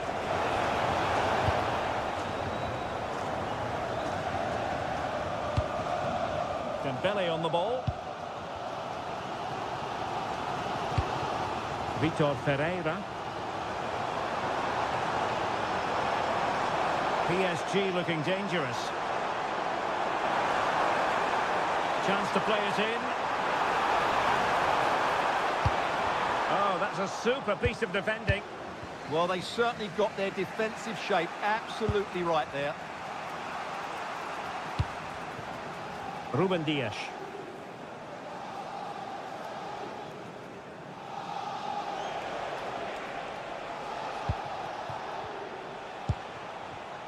[SPEAKER 1] Dembele on the ball. Vitor Ferreira. PSG looking dangerous. Chance to play it in. Oh, that's a super piece of defending.
[SPEAKER 4] Well, they certainly got their defensive shape absolutely right there.
[SPEAKER 1] Ruben Dias.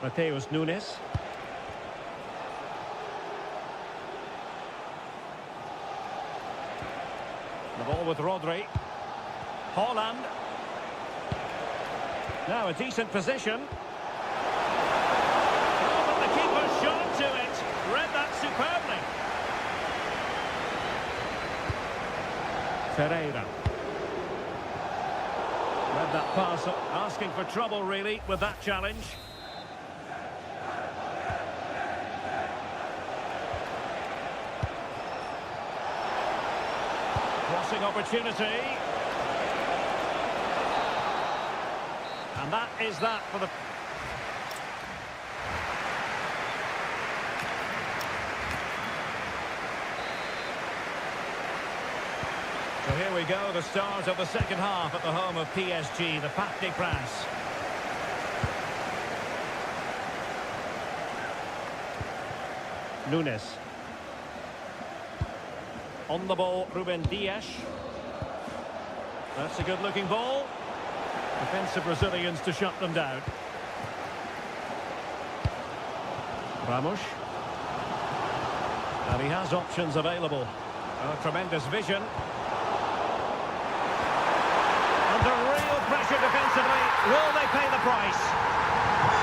[SPEAKER 1] Mateus Nunes. The ball with Rodri. Holland. Now a decent position. Oh, but the keeper shot to it. Read that superbly. Ferreira. Read that pass, asking for trouble really with that challenge. Crossing opportunity. And that is that for the... So here we go, the start of the second half at the home of PSG, the Parc des Princes. Nunes. On the ball, Ruben Dias. That's a good-looking ball. Defensive Brazilians to shut them down. Ramos. And he has options available. Oh, tremendous vision. Under real pressure defensively. Will they pay the price?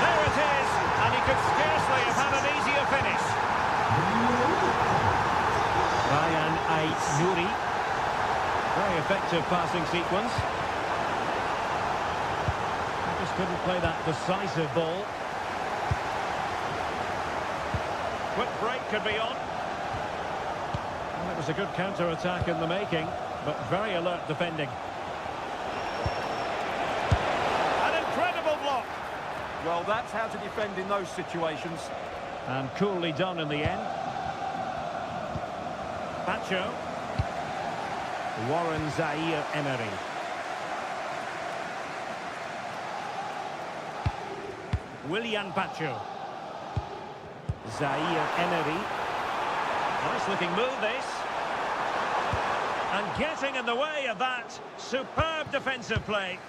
[SPEAKER 1] There it is. And he could scarcely have had an easier finish. Ryan Aït-Nouri. Very effective passing sequence. Just couldn't play that decisive ball. Quick break could be on. Well, it was a good counter-attack in the making, but very alert defending. An incredible block.
[SPEAKER 4] Well, that's how to defend in those situations.
[SPEAKER 1] And coolly done in the end. Pacho. Warren Zaire-Emery. Willian Pacho. Zaire-Emery. Nice looking move this. And getting in the way of that. Superb defensive play.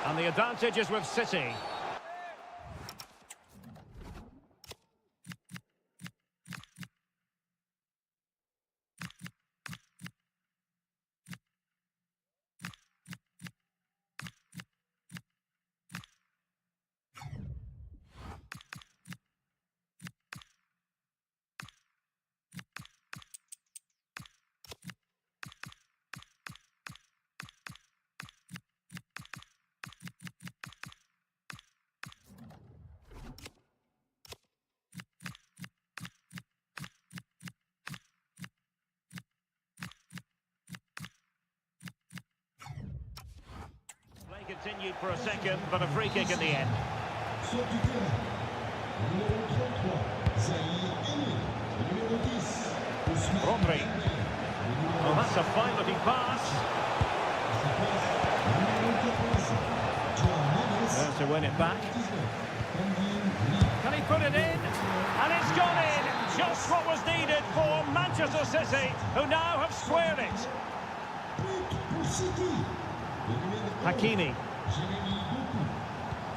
[SPEAKER 1] And the advantage is with City. Continued for a second, but a free kick in the end. Rodri. Well, that's a fine-looking pass. There to win it back. Can he put it in? And it's gone in! Just what was needed for Manchester City, who now have squared it. Hakimi.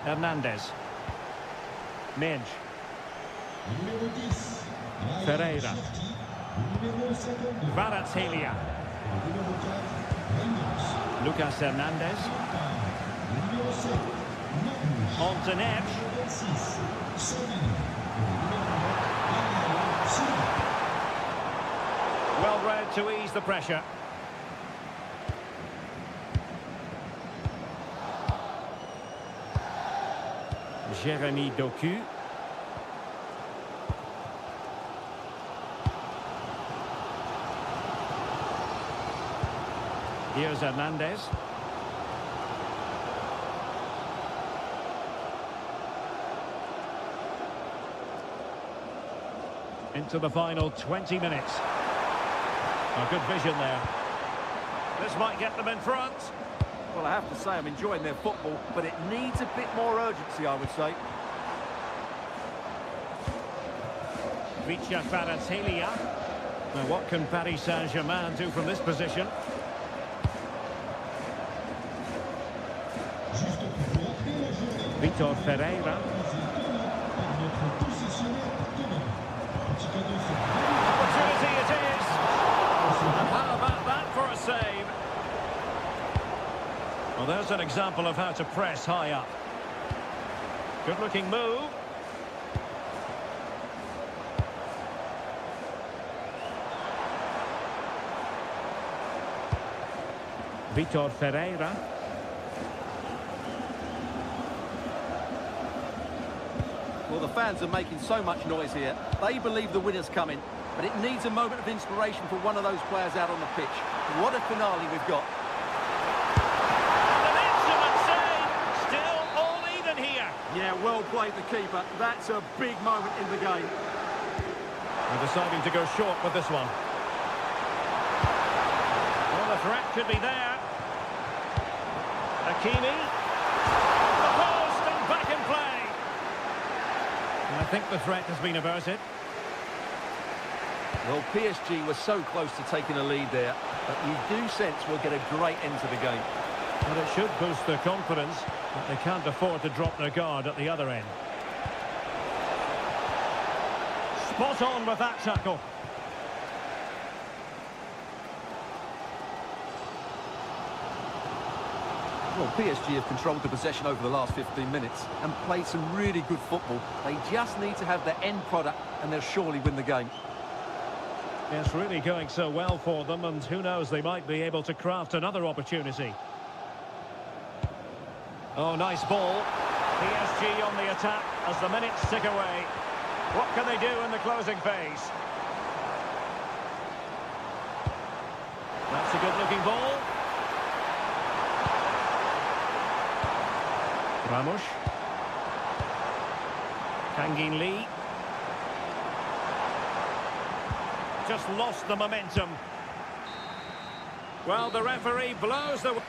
[SPEAKER 1] Hernandez. Minge. Ferreira. Kvaratskhelia. Lucas Hernandez. On to Neves. Well read to ease the pressure. Jérémy Doku. Here's Hernandez. Into the final 20 minutes. A good vision there. This might get them in front.
[SPEAKER 4] Well, I have to say I'm enjoying their football, but it needs a bit more urgency, I would say.
[SPEAKER 1] Vicha Kvaratskhelia. Now, what can Paris Saint-Germain do from this position? Vitor Ferreira. Opportunity it is. And how about that for a save? Well, there's an example of how to press high up. Good-looking move. Vitor Ferreira.
[SPEAKER 4] Well, the fans are making so much noise here. They believe the winner's coming, but it needs a moment of inspiration for one of those players out on the pitch. What a finale we've got. Yeah, well played the keeper. That's a big moment in the game.
[SPEAKER 1] They're deciding to go short with this one. Well, the threat could be there. Hakimi. The post and back in play. And I think the threat has been averted.
[SPEAKER 4] Well, PSG were so close to taking a lead there, but you do sense we'll get a great end to the game.
[SPEAKER 1] But it should boost their confidence. But they can't afford to drop their guard at the other end. Spot on with that tackle.
[SPEAKER 4] Well, PSG have controlled the possession over the last 15 minutes and played some really good football. They just need to have their end product and they'll surely win the game.
[SPEAKER 1] It's really going so well for them, and who knows, they might be able to craft another opportunity. Oh, nice ball. PSG on the attack as the minutes tick away. What can they do in the closing phase? That's a good-looking ball. Ramos. Kangin Lee. Just lost the momentum. Well, the referee blows the...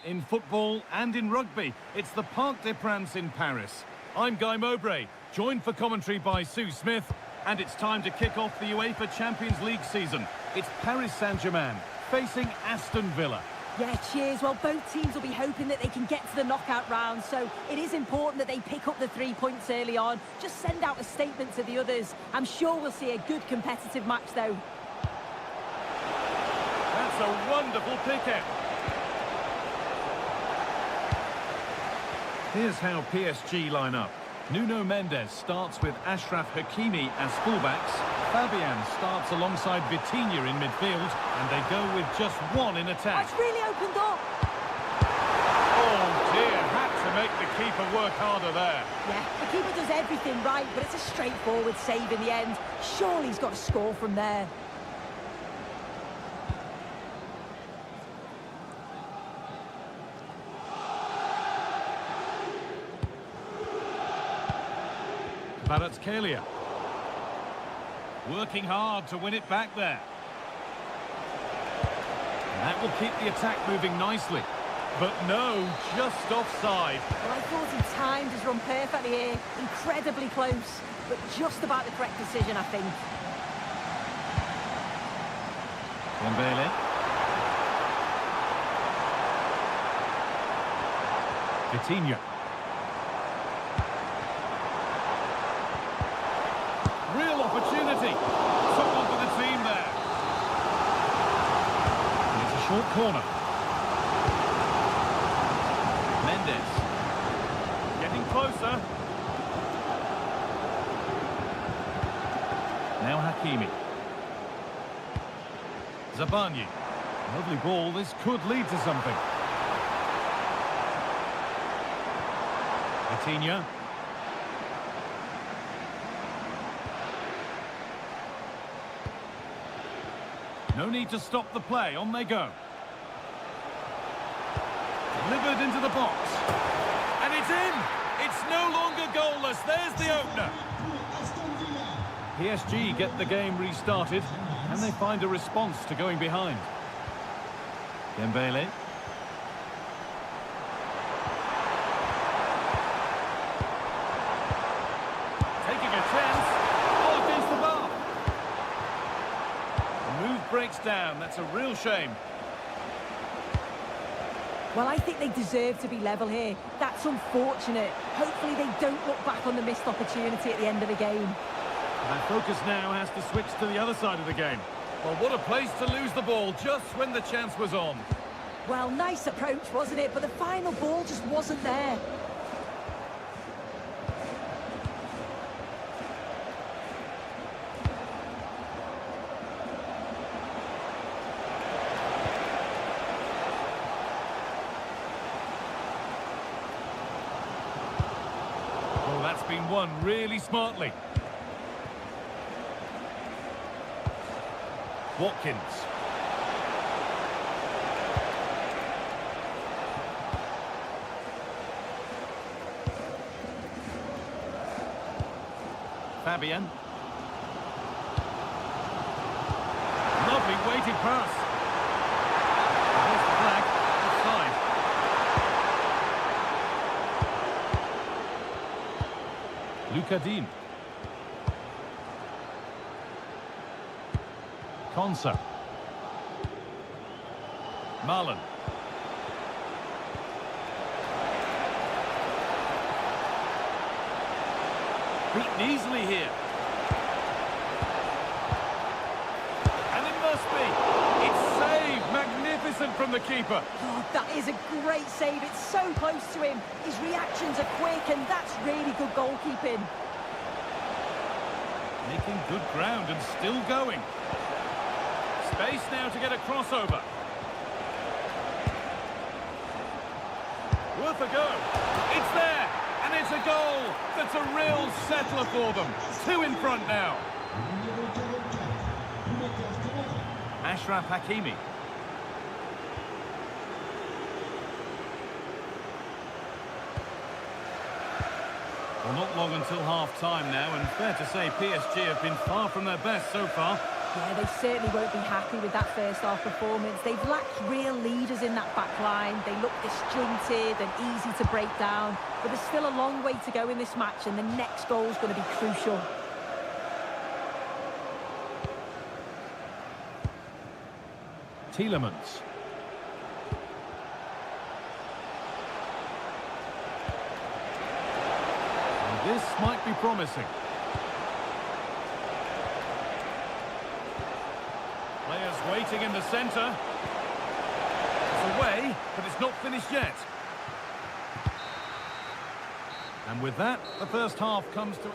[SPEAKER 3] In football and in rugby, it's the Parc des Princes in Paris. I'm Guy Mowbray, joined for commentary by Sue Smith, and it's time to kick off the UEFA Champions League season. It's Paris Saint-Germain facing Aston Villa.
[SPEAKER 2] Yeah, cheers. Well, both teams will be hoping that they can get to the knockout round, so it is important that they pick up the 3 points early on. Just send out a statement to the others. I'm sure we'll see a good competitive match, though.
[SPEAKER 3] That's a wonderful pick-out. Here's how PSG line up. Nuno Mendes starts with Achraf Hakimi as fullbacks. Fabian starts alongside Vitinha in midfield, and they go with just one in attack.
[SPEAKER 2] That's really opened up.
[SPEAKER 3] Oh dear, had to make the keeper work harder there.
[SPEAKER 2] Yeah, the keeper does everything right, but it's a straightforward save in the end. Surely he's got to score from there. Kvaratskhelia. Working hard to win it back there. And that will keep the attack moving nicely. But no, just offside. Well, I thought he timed his run perfectly here. Incredibly close, but just about the correct decision, I think.
[SPEAKER 3] Dembele. Vitinha. Real opportunity. Took one for the team there. And it's a short corner. Mendes. Getting closer. Now Hakimi. Zabani. Lovely ball. This could lead to something. Vitinha. No need to stop the play. On they go. Delivered into the box. And it's in! It's no longer goalless. There's the opener. PSG get the game restarted, and they find a response to going behind. Dembele. Taking a chance. Oh, against the bar. The move breaks down. That's a real shame.
[SPEAKER 2] Well, I think they deserve to be level here. That's unfortunate. Hopefully they don't look back on the missed opportunity at the end of the game.
[SPEAKER 3] Their focus now has to switch to the other side of the game. Well, what a place to lose the ball just when the chance was on.
[SPEAKER 2] Well, nice approach, wasn't it? But the final ball just wasn't there.
[SPEAKER 3] been won really smartly. Watkins. Fabian. Lovely weighted pass. There's the flag. Offside. Lucadine. Konsa. Milan. Beaten easily here. And it must be. It's saved. Magnificent from the keeper.
[SPEAKER 2] Oh, that is a great save. It's so close to him. His reactions are quick, and that's really good goalkeeping.
[SPEAKER 3] Making good ground and still going. Space now to get a crossover. Worth a go. It's there. And it's a goal that's a real settler for them. 2 in front now. Ashraf Hakimi. Well, not long until half-time now, and fair to say PSG have been far from their best so far.
[SPEAKER 2] Yeah, they certainly won't be happy with that first-half performance. They've lacked real leaders in that back line. They look disjointed and easy to break down. But there's still a long way to go in this match, and the next goal is going to be crucial.
[SPEAKER 3] Tielemans. And this might be promising. Players waiting in the centre. It's away, but it's not finished yet. And with that, the first half comes to...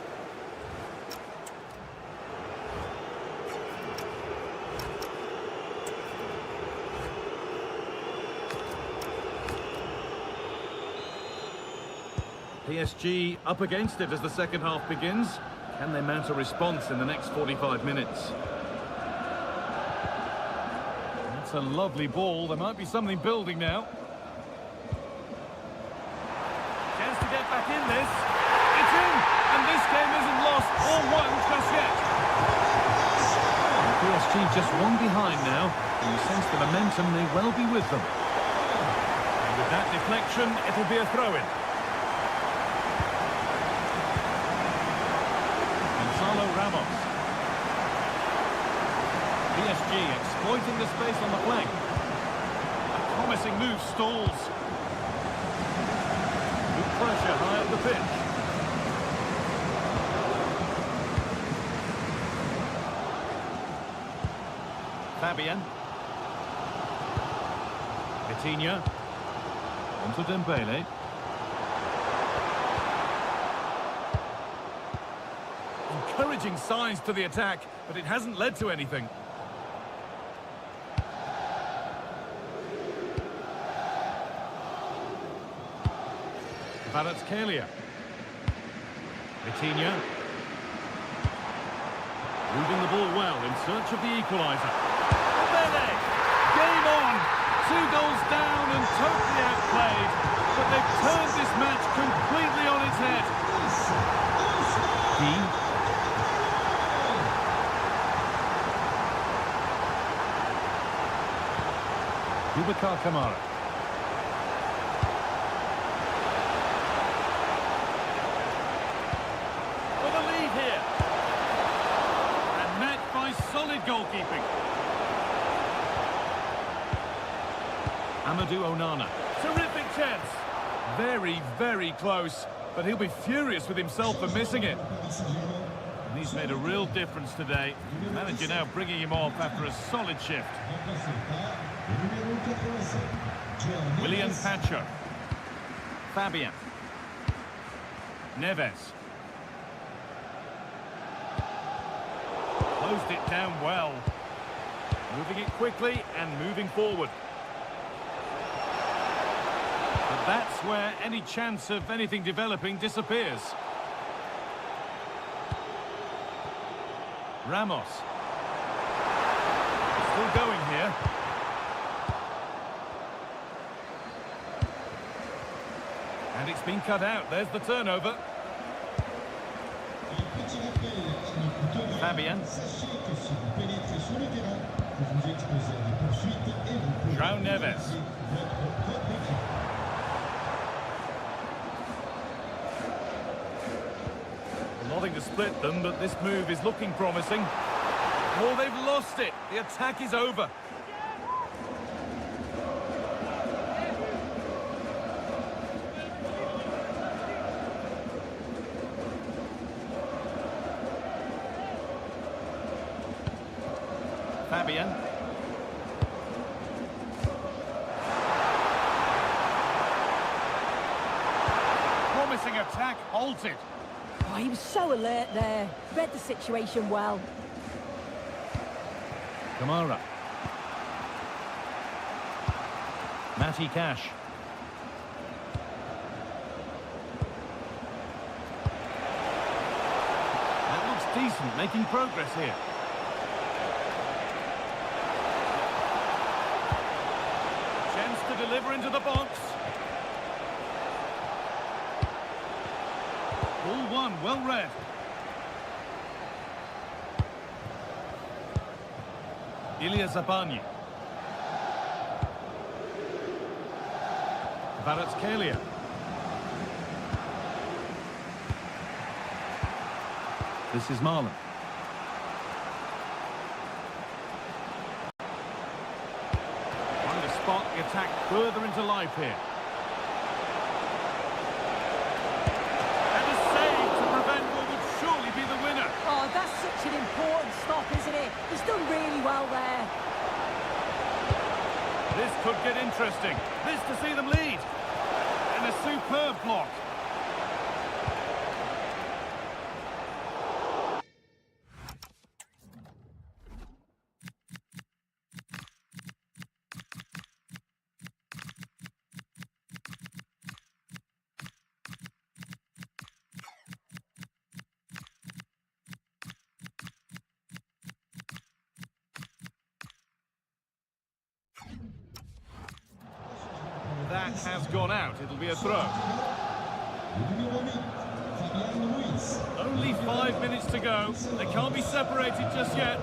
[SPEAKER 3] PSG up against it as the second half begins. Can they mount a response in the next 45 minutes? That's a lovely ball. There might be something building now. Chance to get back in this. It's in! And this game isn't lost or won just yet. PSG just one behind now. And you sense the momentum may well be with them. And with that deflection, it'll be a throw-in. Ramos. PSG exploiting the space on the flank. A promising move stalls. Good pressure high up the pitch. Fabian. Vitinha. Onto Dembele. Encouraging signs to the attack, but it hasn't led to anything. Kvaratskhelia. Vitinha. Moving the ball well in search of the equaliser. Dembele! Game on! 2 goals down and totally outplayed, but they've turned this match completely on its head. Boubacar Kamara. For the lead here. And met by solid goalkeeping. Amadou Onana. Terrific chance. Very, very close. But he'll be furious with himself for missing it. And he's made a real difference today. The manager now bringing him off after a solid shift. William Pacho. Fabian. Neves. Closed it down well. Moving it quickly and moving forward. But that's where any chance of anything developing disappears. Ramos. Still going here. And it's been cut out. There's the turnover. Fabian. João Neves. Nothing to split them, but this move is looking promising. Oh, they've lost it. The attack is over. Fabian. Promising attack halted.
[SPEAKER 2] Oh, he was so alert there. Read the situation well.
[SPEAKER 3] Kamara. Matty Cash. That looks decent, making progress here. Chance to deliver into the box. Ball one, well read. Ilya Zabani. Kvaratskhelia. This is Milan. Trying to spot the attack further into life here. And a save to prevent what would surely be the winner.
[SPEAKER 2] Oh, that's such an important stop, isn't it? He's done really well there.
[SPEAKER 3] This could get interesting. This to see them lead. And a superb block. That has gone out. It'll be a throw. Only 5 minutes to go. They can't be separated just yet.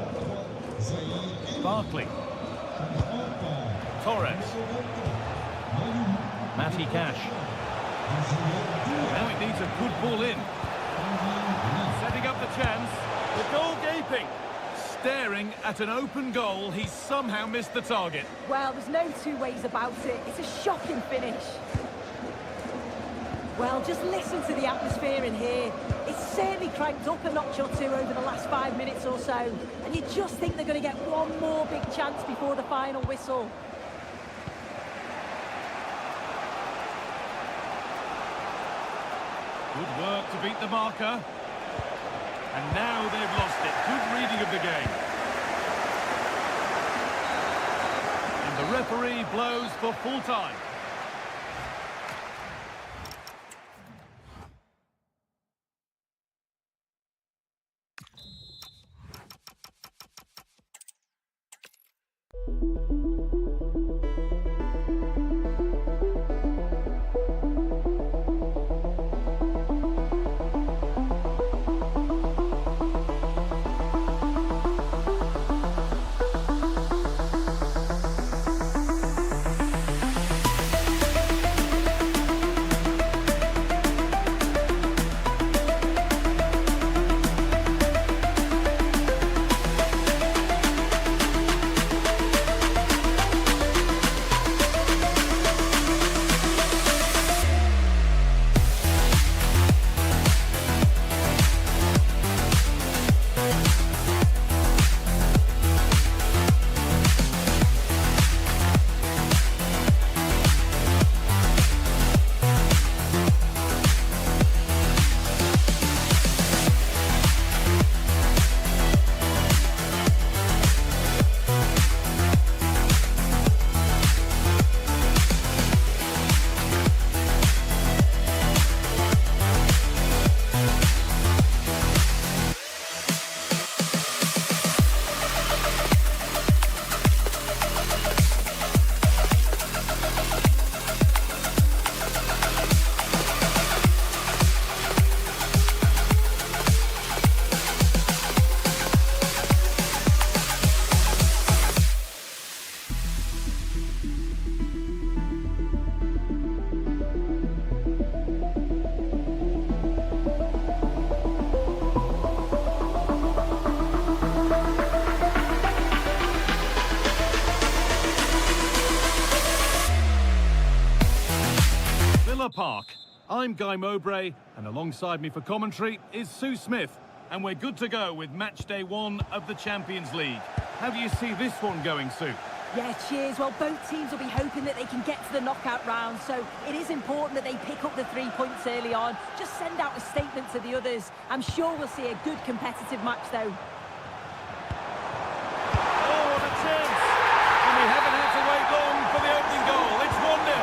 [SPEAKER 3] Barkley. Torres. Matty Cash. Now it needs a good ball in. Setting up the chance. The goal gaping. Staring at an open goal, he's somehow missed the target.
[SPEAKER 2] Well, there's no two ways about it. It's a shocking finish. Well, just listen to the atmosphere in here. It's certainly cranked up a notch or two over the last 5 minutes or so. And you just think they're going to get one more big chance before the final whistle.
[SPEAKER 3] Good work to beat the marker. And now they've lost it. Good reading of the game. And the referee blows for full time. park. I'm Guy Mowbray, and alongside me for commentary is Sue Smith. And we're good to go with match day 1 of the Champions League. How do you see this one going, Sue?
[SPEAKER 2] Yeah, cheers. Well, both teams will be hoping that they can get to the knockout round, so it is important that they pick up the 3 points early on. Just send out a statement to the others. I'm sure we'll see a good competitive match, though.
[SPEAKER 3] Oh, what a chance! And we haven't had to wait long for the opening goal. It's 1-0.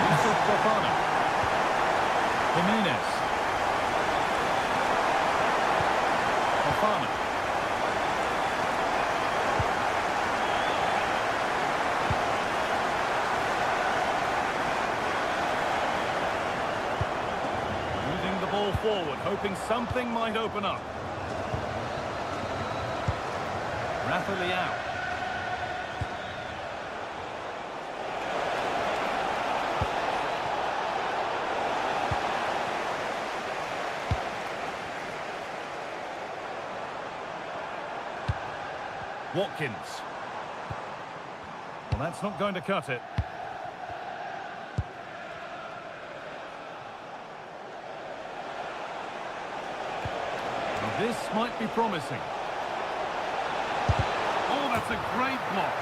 [SPEAKER 3] Yusuf Fofana. Jimenez. Fofana. Moving the ball forward, hoping something might open up. Rafa Leao. Watkins. Well, that's not going to cut it. Now, this might be promising. Oh, that's a great block.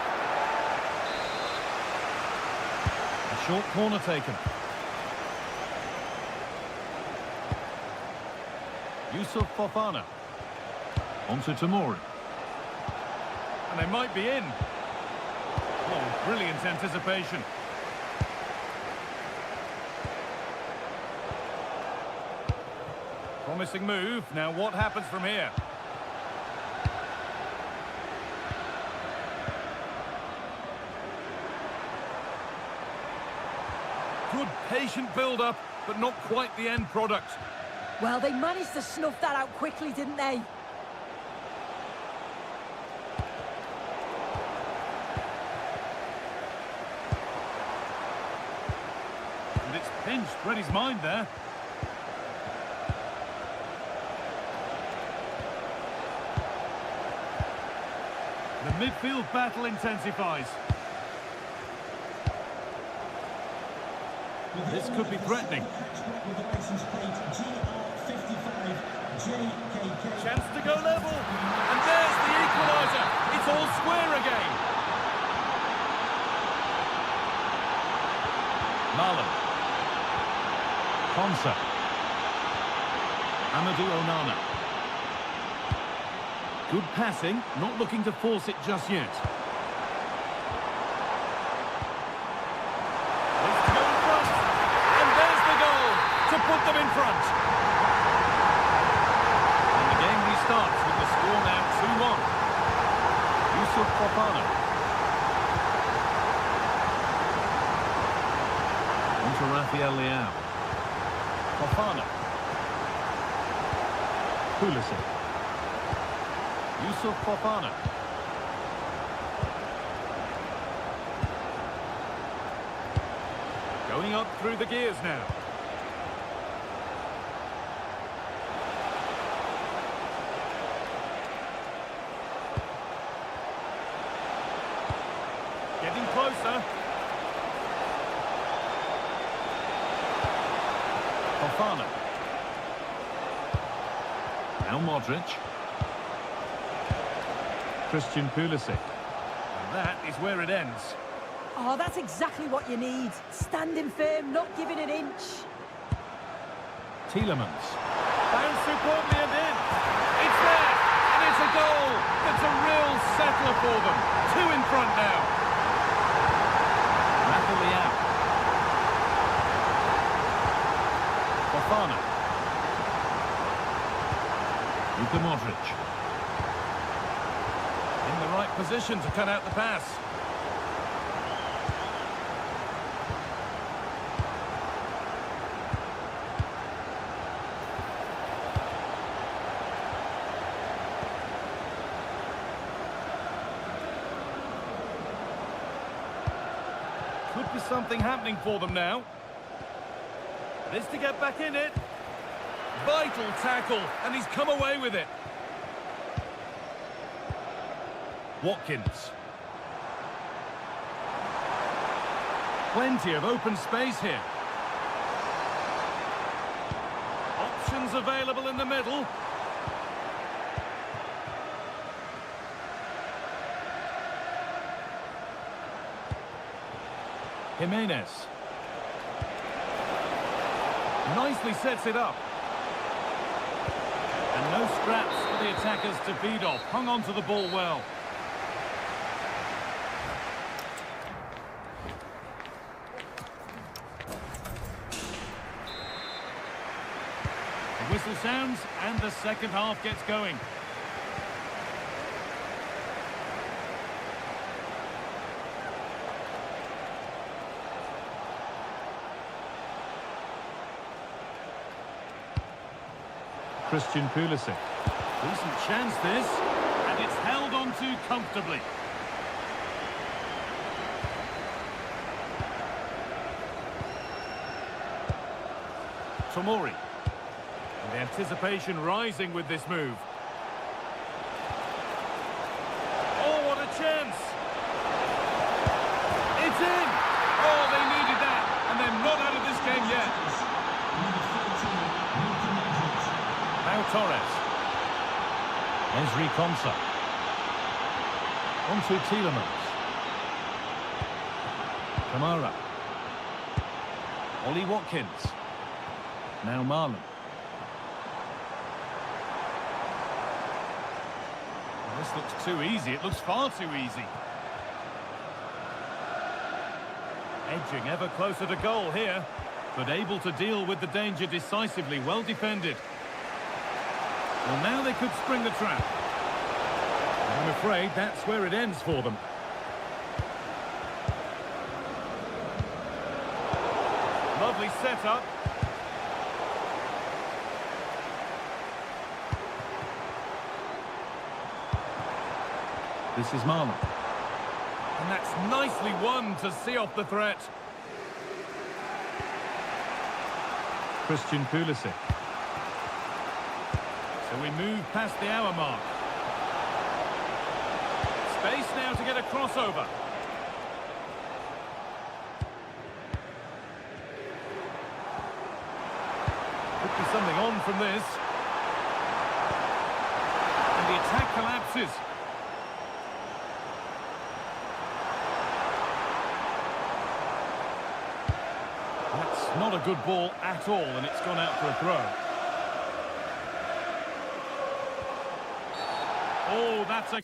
[SPEAKER 3] A short corner taken. Yusuf Fofana. Onto Tamori. And they might be in. Oh, brilliant anticipation. Promising move. Now what happens from here? Good patient build-up, but not quite the end product.
[SPEAKER 2] Well, they managed to snuff that out quickly, didn't they?
[SPEAKER 3] And it's pinched, read his mind there. The midfield battle intensifies. This could be threatening. Chance to go level. And there's the equaliser. It's all square again. Milan. Konsa. Amadou Onana. Good passing, not looking to force it just yet. It's to go in front. And there's the goal to put them in front. And the game restarts with the score now 2-1. Yusuf Fofana. Onto Rafael Leao. Fofana. Pulisic. Yusuf Fofana. Going up through the gears now. Getting closer. Fofana. Now Modric. Christian Pulisic. And that is where it ends.
[SPEAKER 2] Oh, that's exactly what you need. Standing firm, not giving an inch.
[SPEAKER 3] Tielemans. Bounced superbly and in. It's there, and it's a goal. That's a real settler for them. 2 in front now. Rafa Leao. Fofana. Luka Modric. In the right position to cut out the pass. Could be something happening for them now. This to get back in it. Vital tackle, and he's come away with it. Watkins. Plenty of open space here. Options available in the middle. Jimenez. Nicely sets it up. And no scraps for the attackers to feed off. Hung on to the ball well. The whistle sounds and the second half gets going. Christian Pulisic. Decent chance this, and it's held on to comfortably. Tomori. And the anticipation rising with this move. Oh, what a chance! It's in! Oh, they needed that, and they're not out of this game yet. Torres. Ezri Konsa. On to Tielemans. Kamara. Ollie Watkins. Now Milan. This looks too easy. It looks far too easy. Edging ever closer to goal here, but able to deal with the danger decisively. Well defended. Well, now they could spring the trap. I'm afraid that's where it ends for them. Lovely setup. This is Milan. And that's nicely won to see off the threat. Christian Pulisic. So we move past the hour mark. Space now to get a crossover. Could be something on from this. And the attack collapses. That's not a good ball at all, and it's gone out for a throw. Oh, that's a...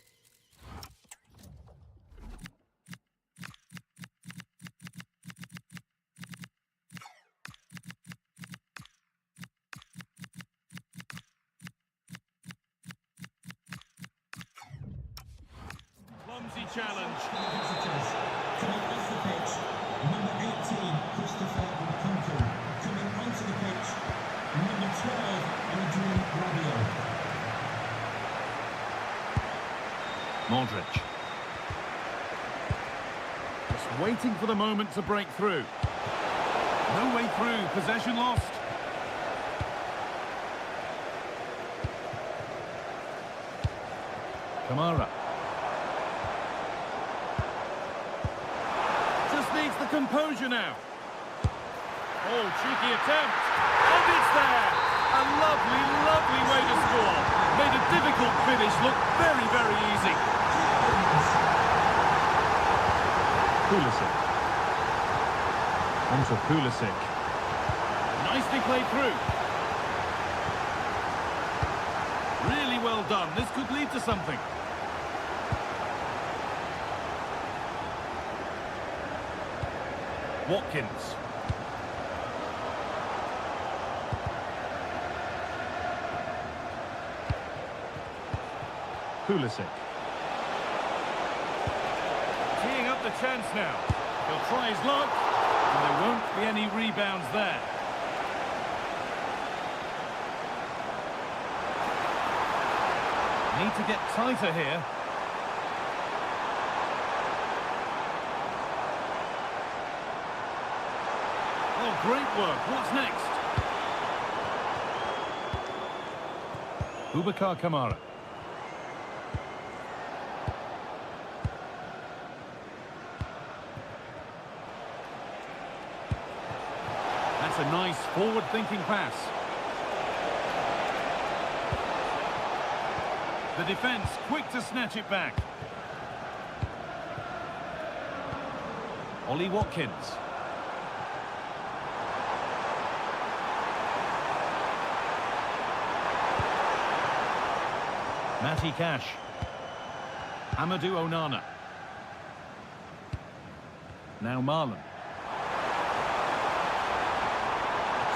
[SPEAKER 3] clumsy challenge.
[SPEAKER 5] Visitors, coming off the pitch, number 18, Christopher Nkunku. Coming onto the pitch, number 12, Adrian Rabiot.
[SPEAKER 3] Modric. Just waiting for the moment to break through. No way through, possession lost. Kamara. Just needs the composure now. Oh, cheeky attempt. And it's there. A lovely, lovely way to score. Made a difficult finish look very, very easy. Pulisic. On to Pulisic. Nicely played through. Really well done. This could lead to something. Watkins. Pulisic. Teeing up the chance now. He'll try his luck, and there won't be any rebounds there. Need to get tighter here. Oh, great work. What's next? Boubacar Kamara. That's a nice forward-thinking pass. The defence quick to snatch it back. Ollie Watkins. Matty Cash. Amadou Onana. Now Milan.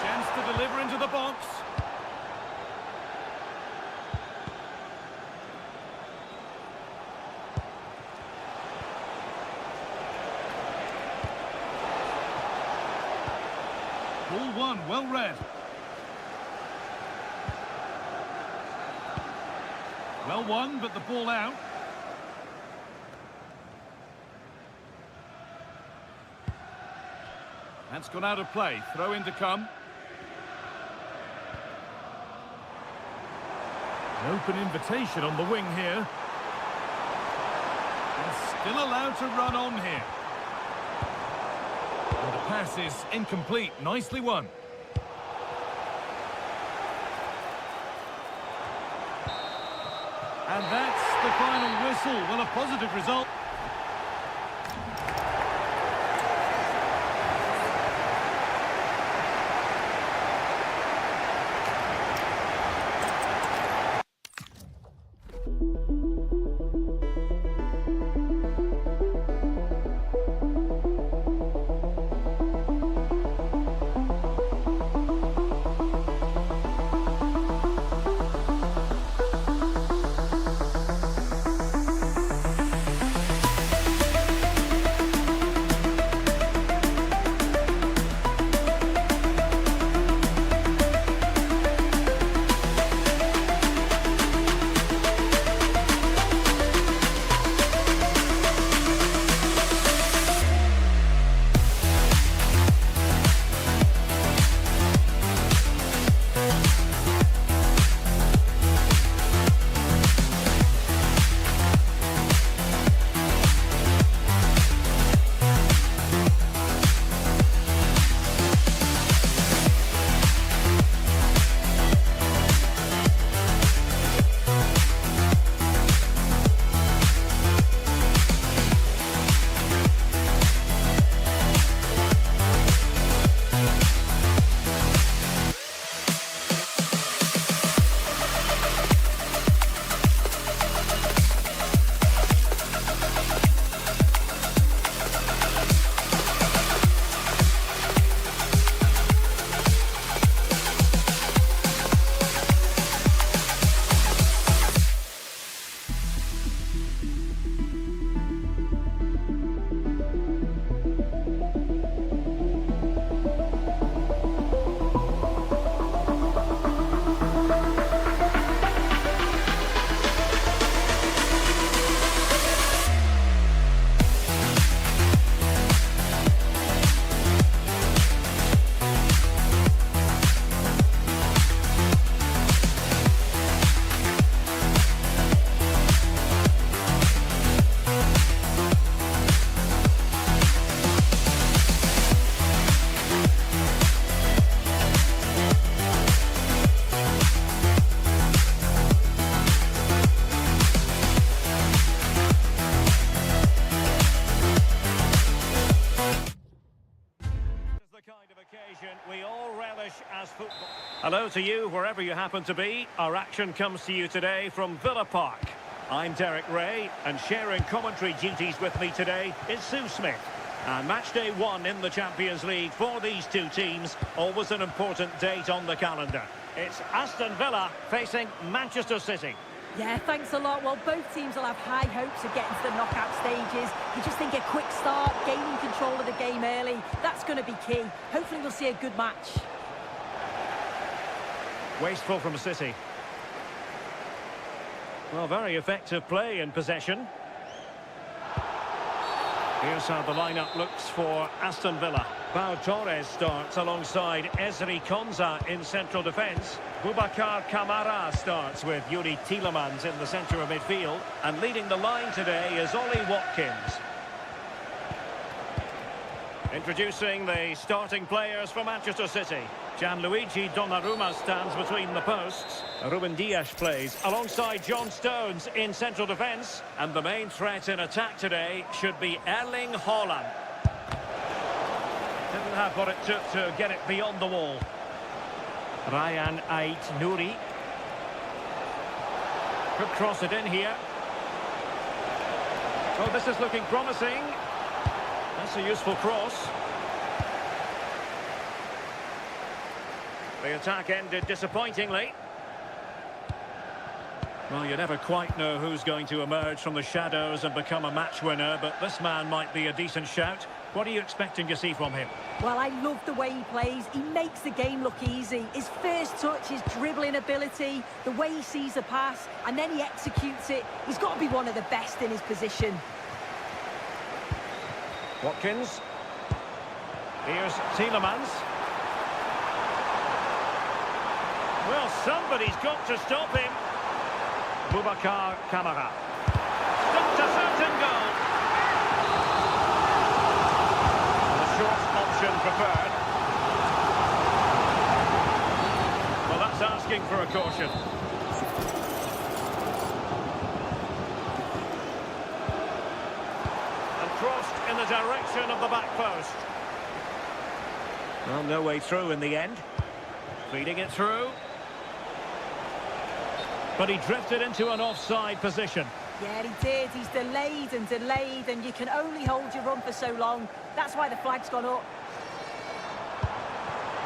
[SPEAKER 3] Chance to deliver into the box. Ball one, well read. Well won, but the ball out. That's gone out of play. Throw in to come. An open invitation on the wing here. And still allowed to run on here. And the pass is incomplete. Nicely won. And that's the final whistle. Well, a positive result.
[SPEAKER 1] We all relish as football. Hello to you, wherever you happen to be. Our action comes to you today from Villa Park. I'm Derek Ray, and sharing commentary duties with me today is Sue Smith. And match day 1 in the Champions League for these two teams, always an important date on the calendar. It's Aston Villa facing Manchester City.
[SPEAKER 2] Yeah, thanks a lot. Well, both teams will have high hopes of getting to the knockout stages. You just think a quick start, gaining control of the game early, that's going to be key. Hopefully we'll see a good match.
[SPEAKER 1] Wasteful from City. Well, very effective play in possession. Here's how the lineup looks for Aston Villa. Pau Torres starts alongside Ezri Konsa in central defence. Boubacar Kamara starts with Yuri Tielemans in the centre of midfield. And leading the line today is Ollie Watkins. Introducing the starting players for Manchester City. Gianluigi Donnarumma stands between the posts. Ruben Dias plays alongside John Stones in central defence. And the main threat in attack today should be Erling Haaland. Didn't have what it took to get it beyond the wall. Ryan Ait-Nouri. Could cross it in here. Oh, this is looking promising. That's a useful cross. The attack ended disappointingly. Well, you never quite know who's going to emerge from the shadows and become a match winner, but this man might be a decent shout. What are you expecting to see from him?
[SPEAKER 2] Well, I love the way he plays. He makes the game look easy. His first touch, his dribbling ability, the way he sees a pass, and then he executes it. He's got to be one of the best in his position.
[SPEAKER 1] Watkins. Here's Tielemans. Well, somebody's got to stop him. Boubacar Kamara. Stopped a certain goal. The short option preferred. Well, that's asking for a caution. And crossed in the direction of the back post. Well, no way through in the end. Feeding it through. But he drifted into an offside position.
[SPEAKER 2] Yeah, he did. He's delayed, and you can only hold your run for so long. That's why the flag's gone up.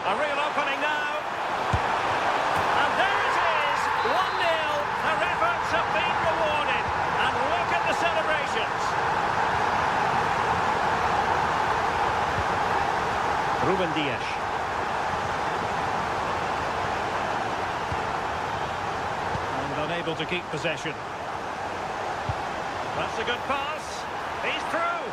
[SPEAKER 1] A real opening now. And there it is, 1-0. Their efforts have been rewarded. And look at the celebrations. Ruben Dias. Unable to keep possession. That's a good pass. He's through.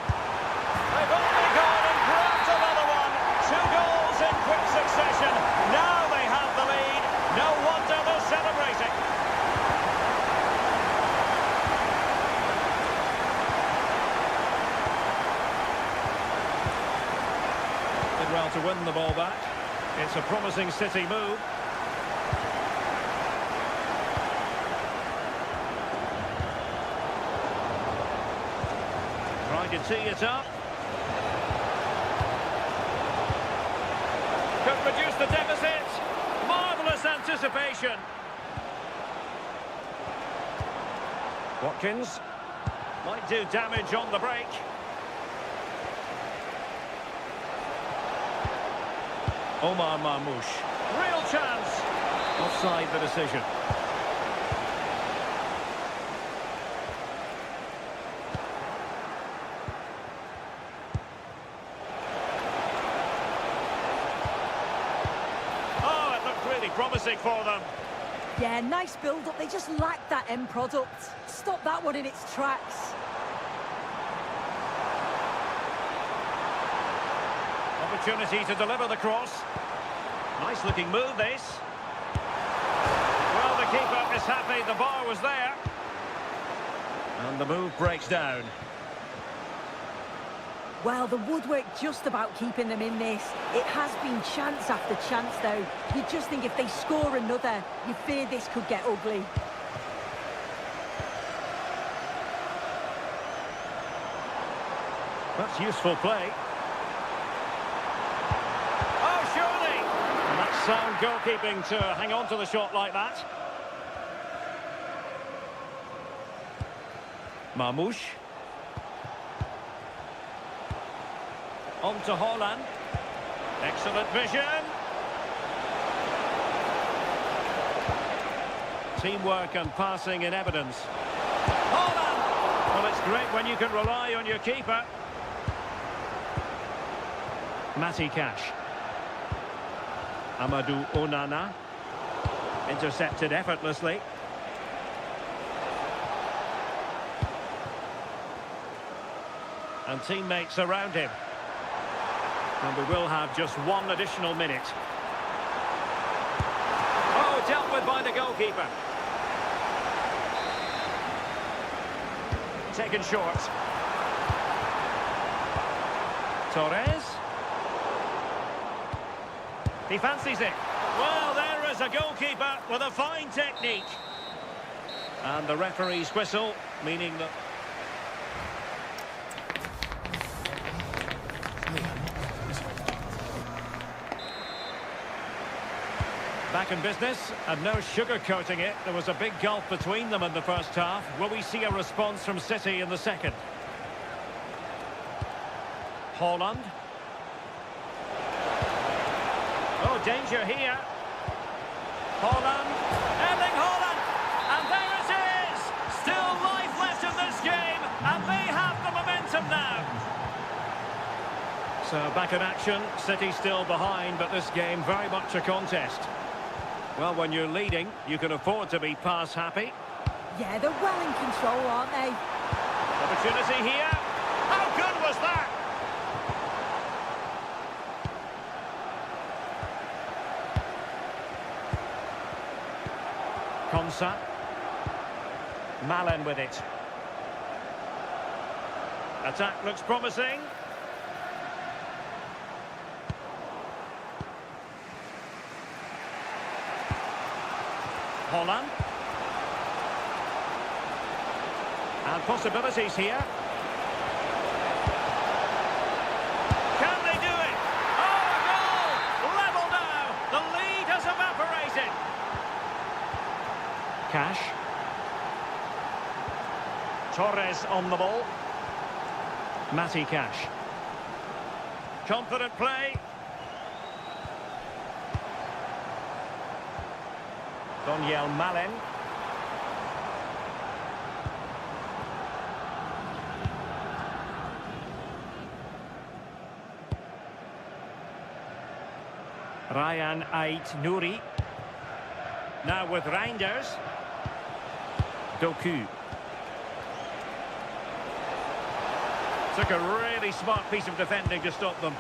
[SPEAKER 1] They've only gone and grabbed another one. 2 goals in quick succession. Now they have the lead. No wonder they're celebrating. Did well to win the ball back. It's a promising City move. Trying to tee it up. Could reduce the deficit. Marvellous anticipation. Watkins. Might do damage on the break. Omar Marmoush. Real chance. Offside the decision. Promising for them.
[SPEAKER 2] Yeah, nice build-up. They just lack that end product. Stop that one in its tracks.
[SPEAKER 1] Opportunity to deliver the cross. Nice looking move, this. Well, the keeper is happy the bar was there. And the move breaks down.
[SPEAKER 2] Well, the woodwork just about keeping them in this. It has been chance after chance, though. You just think if they score another, you fear this could get ugly.
[SPEAKER 1] That's useful play. Oh, surely! And that's sound goalkeeping to hang on to the shot like that. Marmoush. On to Haaland. Excellent vision. Teamwork and passing in evidence. Haaland! Well, it's great when you can rely on your keeper. Matty Cash. Amadou Onana. Intercepted effortlessly. And teammates around him. And we will have just 1 additional minute. Oh, dealt with by the goalkeeper. Taken short. Torres. He fancies it. Well, there is a goalkeeper with a fine technique. And the referee's whistle, meaning that... Back in business, and no sugarcoating it. There was a big gulf between them in the first half. Will we see a response from City in the second? Haaland. Oh, danger here. Haaland. Erling Haaland. And there it is! Still life left in this game, and they have the momentum now. So back in action. City still behind, but this game very much a contest. Well, when you're leading, you can afford to be pass happy.
[SPEAKER 2] Yeah, they're well in control, aren't they?
[SPEAKER 1] Opportunity here. How good was that? Konsa. Milan with it. Attack looks promising. Haaland. And possibilities here. Can they do it? Oh, a goal! Level now! The lead has evaporated. Cash. Torres on the ball. Matty Cash. Confident play. Daniel Malen. Ryan Ait Nouri. Now with Reinders. Doku. Took a really smart piece of defending to stop them.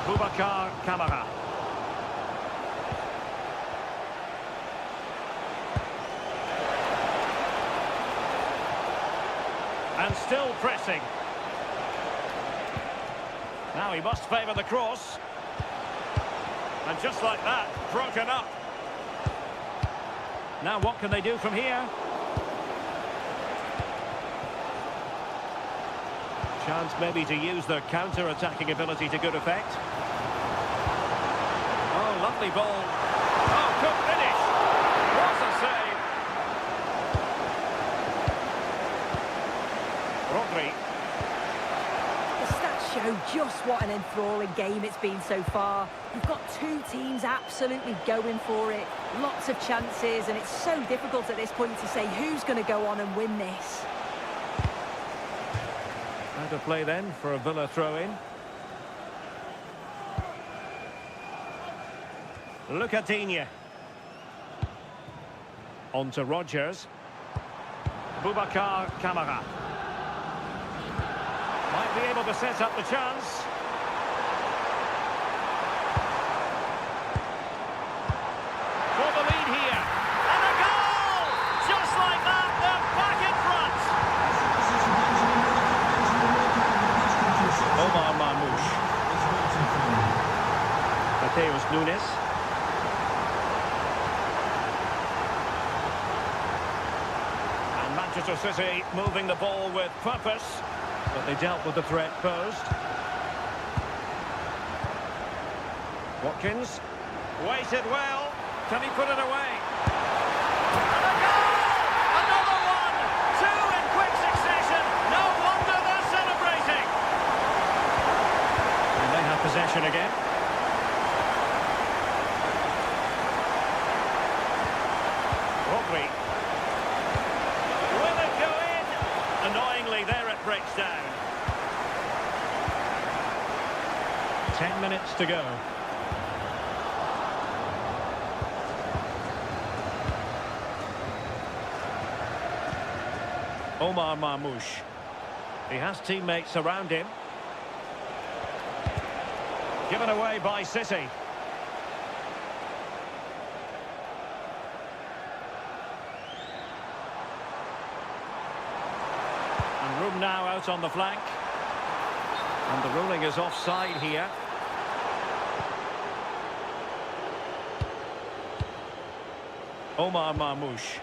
[SPEAKER 1] Boubacar Kamara. And still pressing. Now he must favour the cross. And just like that, broken up. Now what can they do from here? Chance maybe to use their counter-attacking ability to good effect. Oh, lovely ball. Oh, good finish. What a save. Rodri.
[SPEAKER 2] The stats show just what an enthralling game it's been so far. You've got two teams absolutely going for it. Lots of chances, and it's so difficult at this point to say who's going to go on and win this.
[SPEAKER 1] Out of play then for a Villa throw-in. Lucadinha. On to Rodgers. Boubacar Kamara. Might be able to set up the chance. For the lead here. And a goal! Just like that, they're back in front. Omar Marmoush. Mateus Nunes. And Manchester City moving the ball with purpose, but they dealt with the threat posed. Watkins. Waited well. Can he put it away? And a goal! Another one! Two in quick succession. No wonder they're celebrating. And they have possession again. Rodri. Will it go in? Annoyingly, there it breaks down. 10 minutes to go. Omar Marmoush. He has teammates around him. Given away by City. And room now out on the flank. And the ruling is offside here. Omar Marmoush.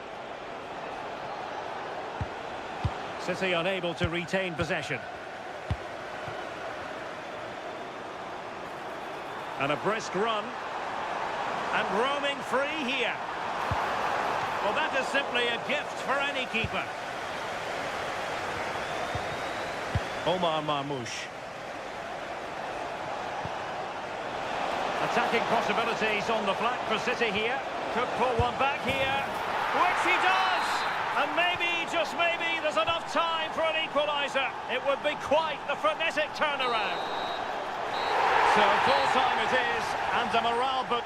[SPEAKER 1] City unable to retain possession. And a brisk run. And roaming free here. Well, that is simply a gift for any keeper. Omar Marmoush. Attacking possibilities on the flank for City here. Could pull one back here, which he does! And maybe, just maybe, there's enough time for an equaliser. It would be quite the frenetic turnaround. So full time it is, and the morale book.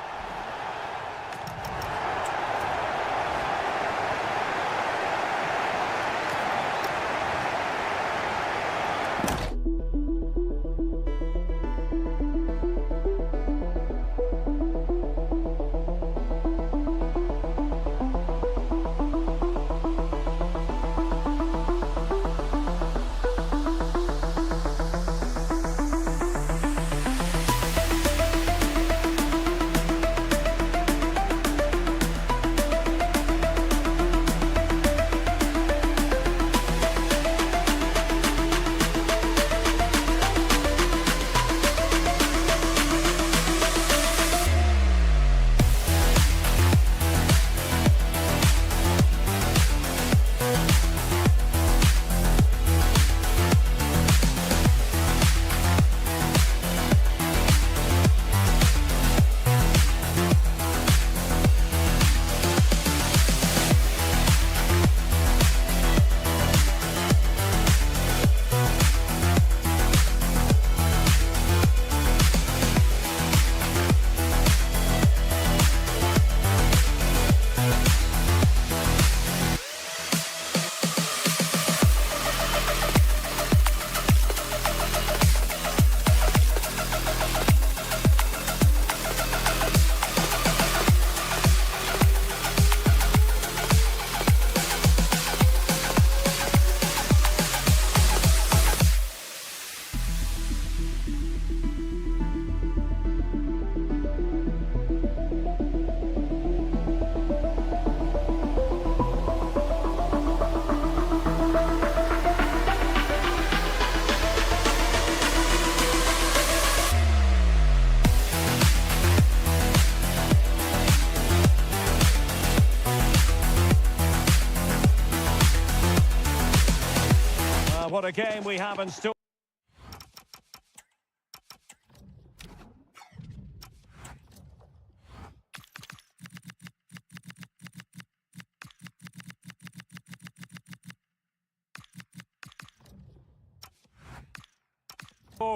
[SPEAKER 1] What a game we have in store.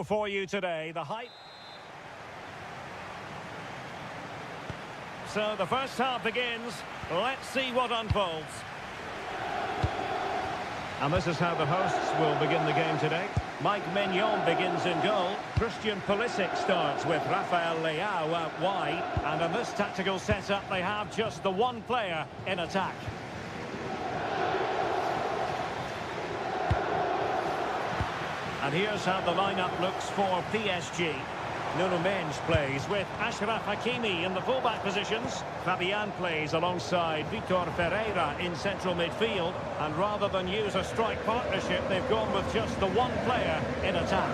[SPEAKER 1] For you today, the hype. So the first half begins. Let's see what unfolds. And this is how the hosts will begin the game today. Mike Maignan begins in goal. Christian Pulisic starts with Rafael Leao out wide. And in this tactical setup, they have just the one player in attack. And here's how the lineup looks for PSG. Nuno Mendes plays with Ashraf Hakimi in the fullback positions. Fabian plays alongside Vitor Ferreira in central midfield. And rather than use a strike partnership, they've gone with just the one player in attack.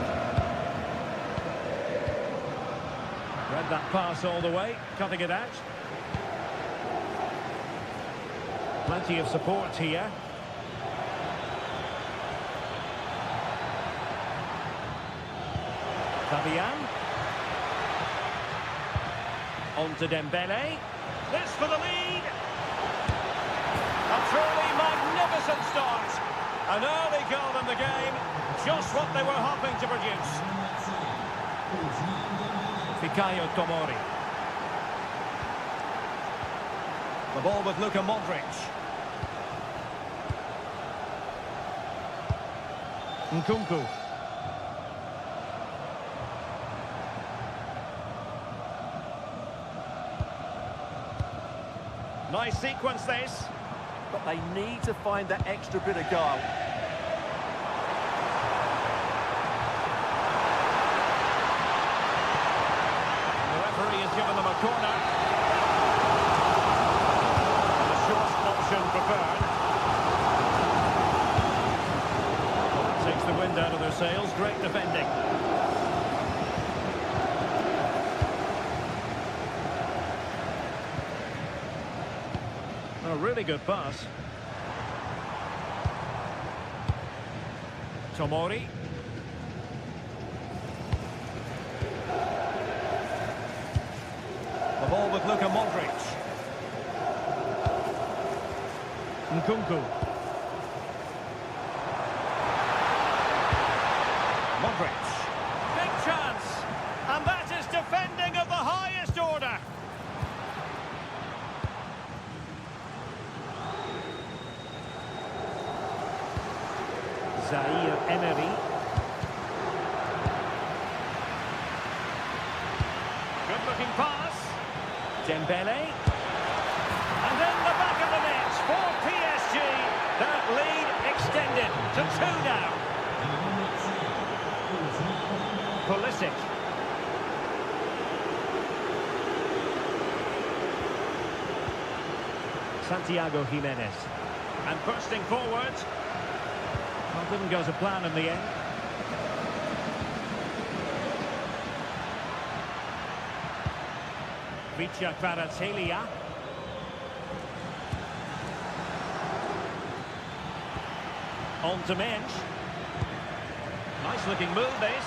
[SPEAKER 1] Read that pass all the way, cutting it out. Plenty of support here. Fabian. On to Dembele. This for the lead. A truly magnificent start. An early goal in the game. Just what they were hoping to produce. Fikayo Tomori. The ball with Luka Modric. Nkunku. Nice sequence this.
[SPEAKER 4] But they need to find that extra bit of guile.
[SPEAKER 1] given them a corner. And a short option preferred. Well, that takes the wind out of their sails. Great defending. A really good pass. Tomori. The ball with Luka Modric. Nkunku. Modric. Big chance. And that is defending of the highest order. Zaire Emery. Good-looking pass. Dembele. And in the back of the net for PSG. That lead extended to 2 now. Pulisic. Santiago Jimenez. And bursting forward. Well, didn't go to plan in the end. Vicha Kvaratskhelia. On to Mensch. Nice looking move this.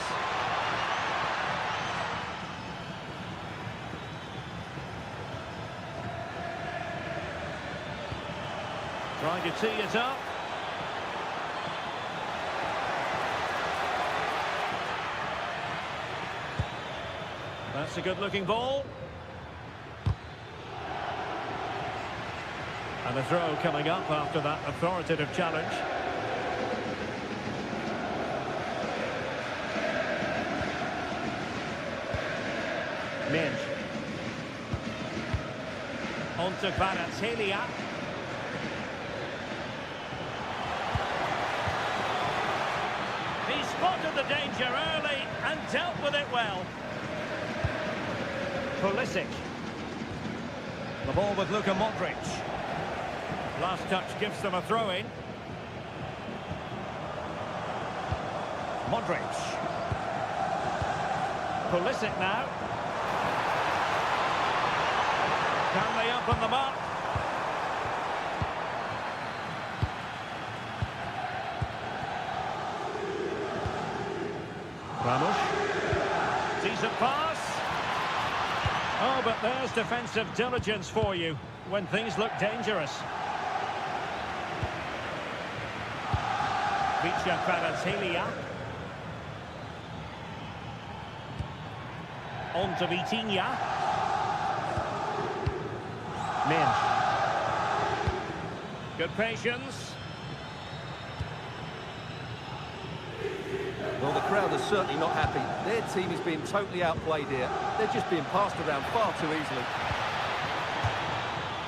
[SPEAKER 1] Trying to tee it up. That's a good-looking ball. And a throw coming up after that authoritative challenge. Mensch. On to Kvaratskhelia. He spotted the danger early and dealt with it well. Pulisic. The ball with Luka Modric. Last touch gives them a throw-in. Modric. Pulisic now. Can they open them up? Ramos. Decent pass. Oh, but there's defensive diligence for you when things look dangerous. Vicha Kvaratskhelia. On to Vitinha. Mensch. Good patience.
[SPEAKER 4] Well, the crowd is certainly not happy. Their team is being totally outplayed here. They're just being passed around far too easily.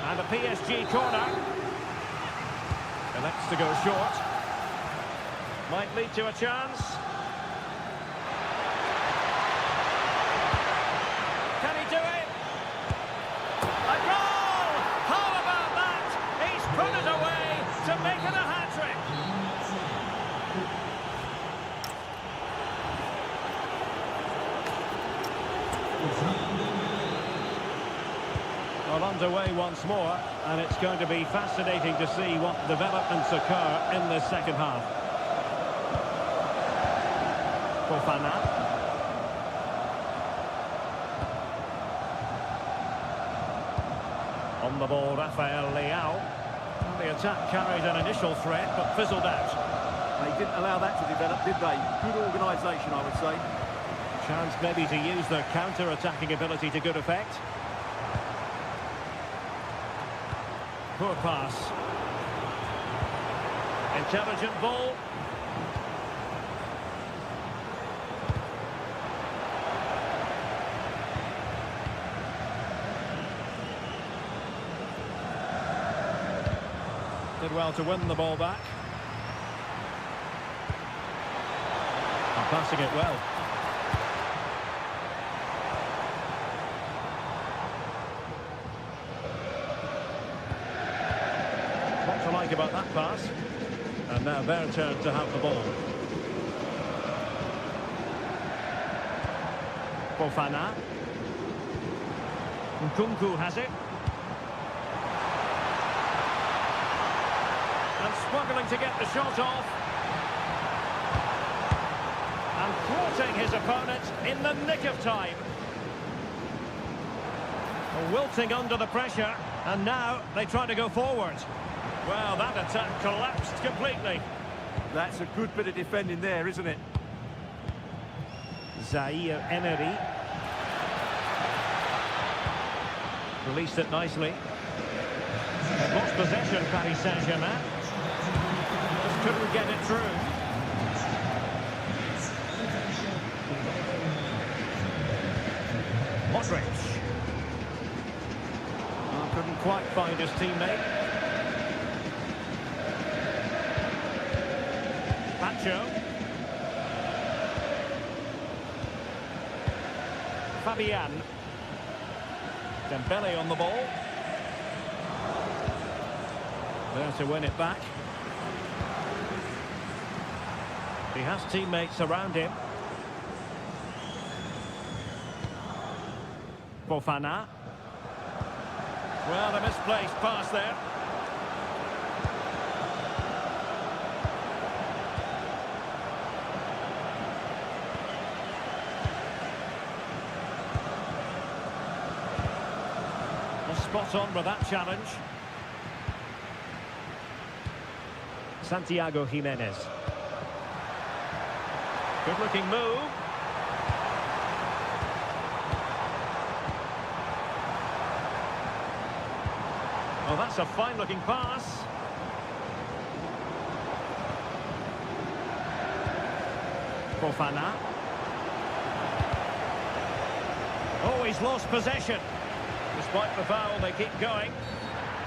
[SPEAKER 1] And a PSG corner. Elects to go short. Might lead to a chance. Can he do it? A goal! How about that? He's put it away to make it a hat-trick. Well, underway once more, and it's going to be fascinating to see what developments occur in the second half. Fofana. On the ball, Rafael Leao. The attack carried an initial threat, but fizzled out.
[SPEAKER 4] They didn't allow that to develop, did they? Good organisation, I would say.
[SPEAKER 1] Chance maybe to use their counter-attacking ability to good effect. Poor pass. Intelligent ball. Did well to win the ball back. And passing it well. like about that pass. And now their turn to have the ball. Fofana. Nkunku has it. And struggling to get the shot off. And thwarting his opponent in the nick of time. Wilting under the pressure. And now they try to go forward. Well, that attack collapsed completely.
[SPEAKER 4] That's a good bit of defending there, isn't it?
[SPEAKER 1] Zaire Emery. Released it nicely. They've lost possession, Paris Saint-Germain. Just couldn't get it through. Modric. Oh, couldn't quite find his teammate. Pacho. Fabian. Dembele on the ball. There to win it back. He has teammates around him. Fofana. Well, a misplaced pass there. Spot on with that challenge. Santiago Jimenez. Good looking move. Oh, that's a fine looking pass. Fofana. Oh, he's lost possession. Despite the foul, they keep going.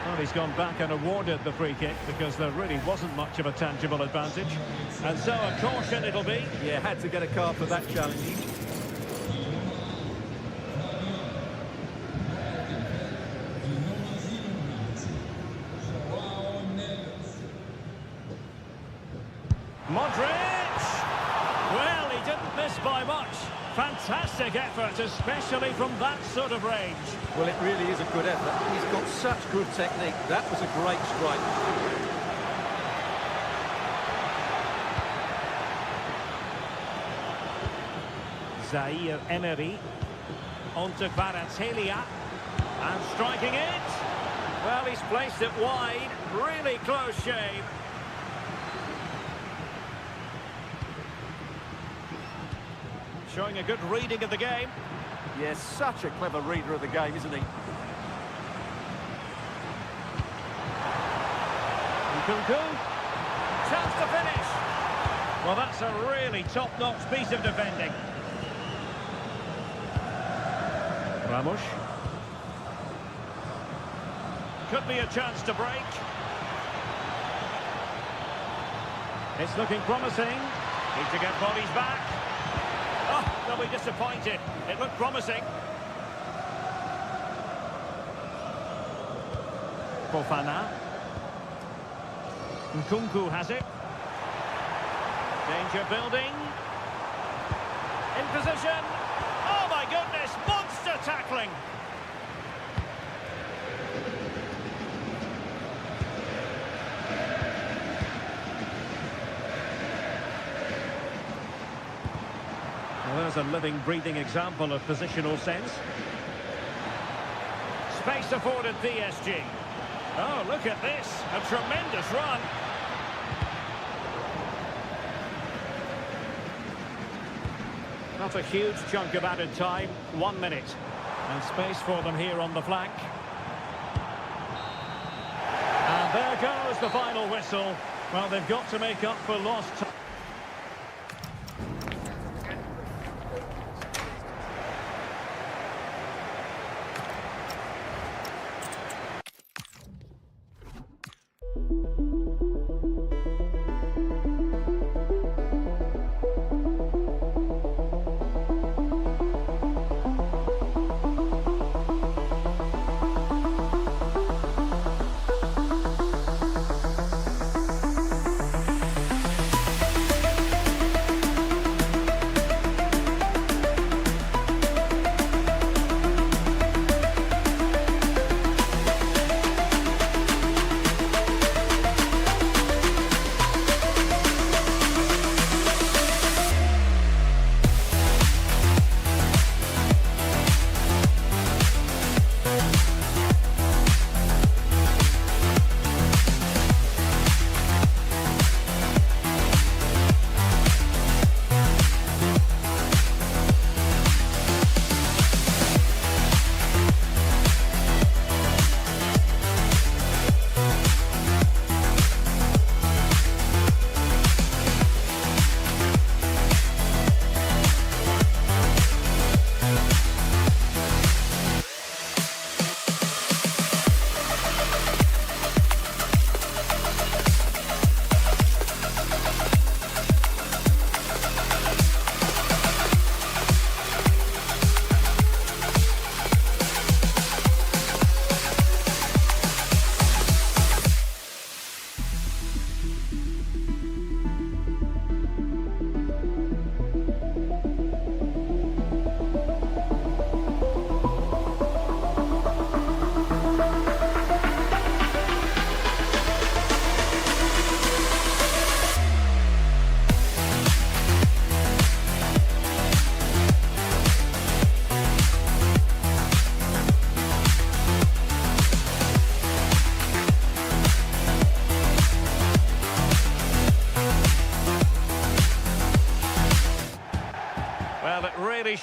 [SPEAKER 1] Well, he's gone back and awarded the free kick because there really wasn't much of a tangible advantage. And so a caution it'll be.
[SPEAKER 4] Yeah, had to get a card for that challenge.
[SPEAKER 1] Modric! Well, he didn't miss by much. Fantastic effort, especially from that sort of range.
[SPEAKER 4] Well, it really is a good effort. He's got such good technique. That was a great strike.
[SPEAKER 1] Zaire Emery. On to Kvaratskhelia. And striking it. Well, he's placed it wide. Really close shave. Showing a good reading of the game.
[SPEAKER 4] Yes, such a clever reader of the game, isn't he?
[SPEAKER 1] Nkunku. Chance to finish. Well, that's a really top-notch piece of defending. Ramos. Could be a chance to break. It's looking promising. Need to get bodies back. Oh, they'll be disappointed. It looked promising. Fofana. Nkunku has it. Danger building. In position. Oh my goodness, monster tackling. Well, there's a living, breathing example of positional sense. Space afforded PSG. Oh, look at this. A tremendous run. Not a huge chunk of added time. 1 minute. And space for them here on the flank. And there goes the final whistle. Well, they've got to make up for lost time.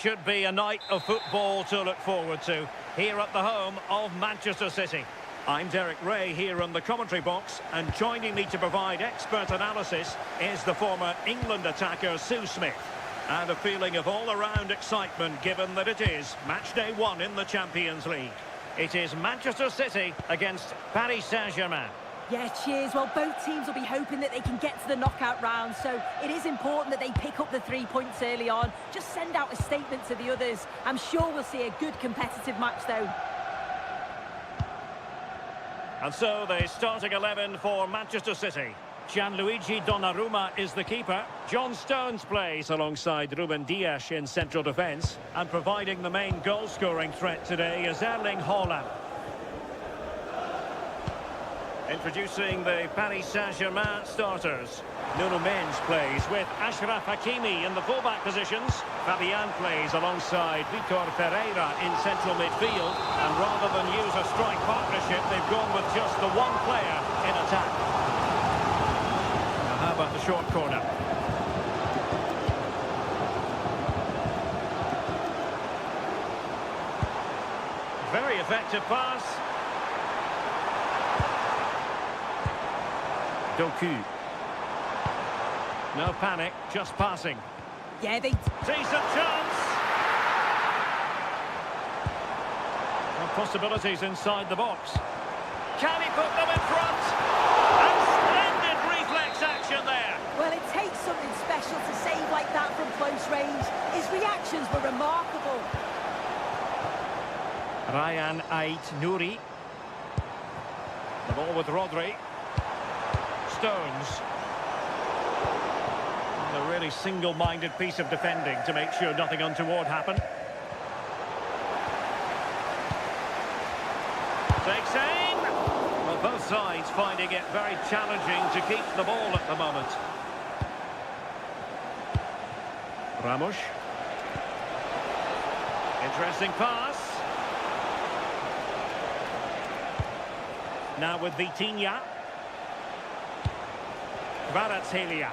[SPEAKER 1] should be a night of football to look forward to here at the home of Manchester City. I'm Derek Ray here in the commentary box, and joining me to provide expert analysis is the former England attacker Sue Smith. And a feeling of all-around excitement given that it is match day 1 in the Champions League. It is Manchester City against Paris Saint-Germain.
[SPEAKER 2] Yeah, cheers. Well, both teams will be hoping that they can get to the knockout round, so it is important that they pick up the 3 points early on. Just send out a statement to the others. I'm sure we'll see a good competitive match, though.
[SPEAKER 1] And so the starting 11 for Manchester City. Gianluigi Donnarumma is the keeper. John Stones plays alongside Ruben Dias in central defence. And providing the main goal-scoring threat today is Erling Haaland. Introducing the Paris Saint-Germain starters. Nuno Mendes plays with Ashraf Hakimi in the fullback positions. Fabian plays alongside Vitor Ferreira in central midfield. And rather than use a strike partnership, they've gone with just the one player in attack. Now, how about the short corner? Very effective pass. Doku. No panic, just passing.
[SPEAKER 2] Yeah, they...
[SPEAKER 1] Decent chance! No possibilities inside the box. Can he put them in front? And splendid reflex action there.
[SPEAKER 2] Well, it takes something special to save like that from close range. His reactions were remarkable.
[SPEAKER 1] Ryan Ait Nouri. The ball with Rodri. Stones. A really single-minded piece of defending to make sure nothing untoward happened. Takes aim. Well, both sides finding it very challenging to keep the ball at the moment. Ramos. Interesting pass. Now with Vitinha. Kvaratskhelia.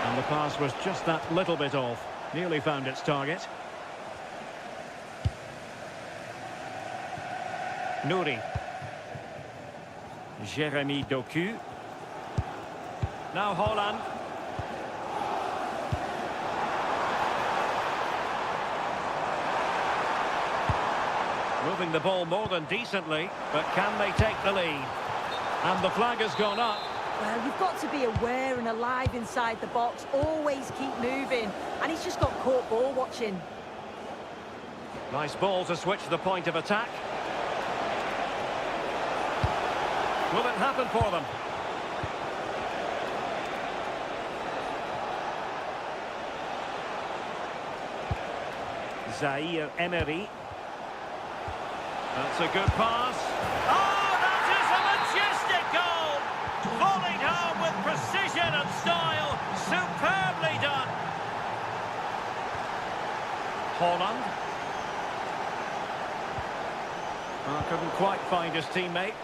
[SPEAKER 1] And the pass was just that little bit off. Nearly found its target. Nouri. Jeremy Doku. Now Haaland. Moving the ball more than decently, but can they take the lead? And the flag has gone up.
[SPEAKER 2] Well, you've got to be aware and alive inside the box. Always keep moving. And he's just got caught ball watching.
[SPEAKER 1] Nice ball to switch the point of attack. Will it happen for them? Zaire Emery. That's a good pass. Oh, that is a majestic goal! Volleyed home with precision and style. Superbly done. Haaland. Oh, couldn't quite find his teammate.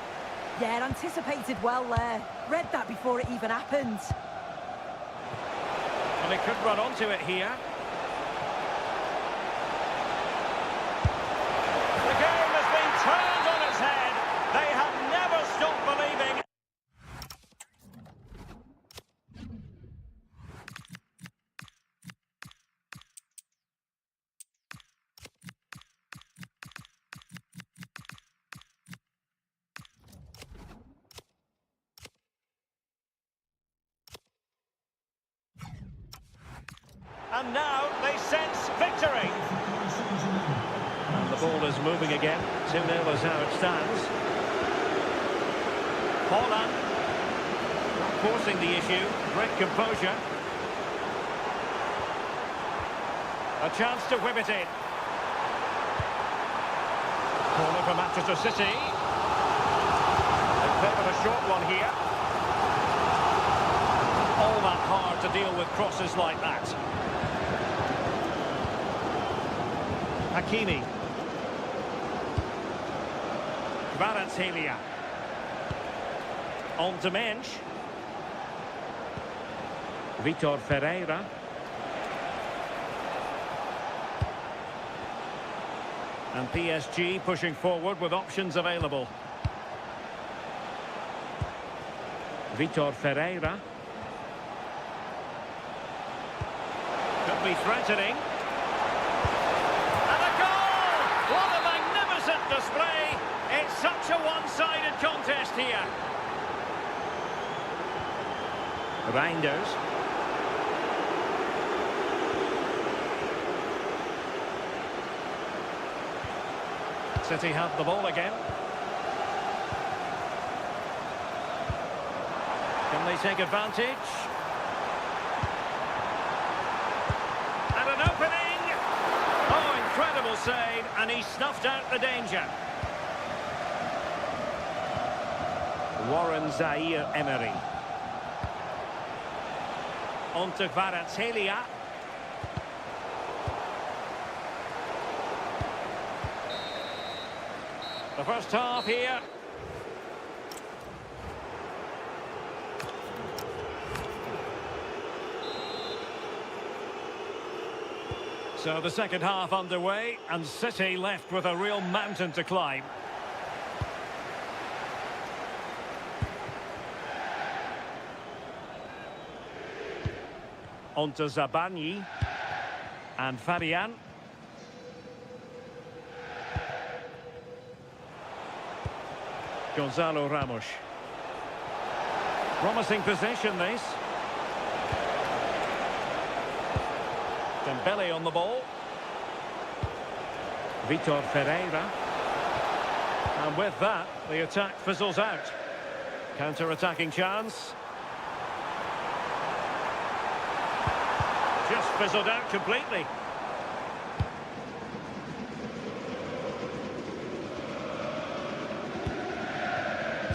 [SPEAKER 2] Yeah, anticipated well there. Read that before it even happened.
[SPEAKER 1] And he could run onto it here. Turned on its head. They have never stopped believing. And now they sense victory. And the ball is moving again. 2-0 is how it stands. Haaland. Not forcing the issue. Great composure. A chance to whip it in. Corner for Manchester City. They've played with a short one here. All that hard to deal with crosses like that. Hakimi. Kvaratskhelia. On to Mensch. Vitor Ferreira. And PSG pushing forward with options available. Vitor Ferreira. Could be threatening. And a goal! What a magnificent display! It's such a one-sided contest here. Reinders. City have the ball again. Can they take advantage? And an opening! Oh, incredible save, and he snuffed out the danger. Warren Zaire-Emery. On to Kvaratskhelia. The first half here. So the second half underway, and City left with a real mountain to climb. On to Zabani. And Fabian. Gonzalo Ramos. Promising possession, this. Dembele on the ball. Vitor Ferreira. And with that, the attack fizzles out. Counter-attacking chance. Just fizzled out completely.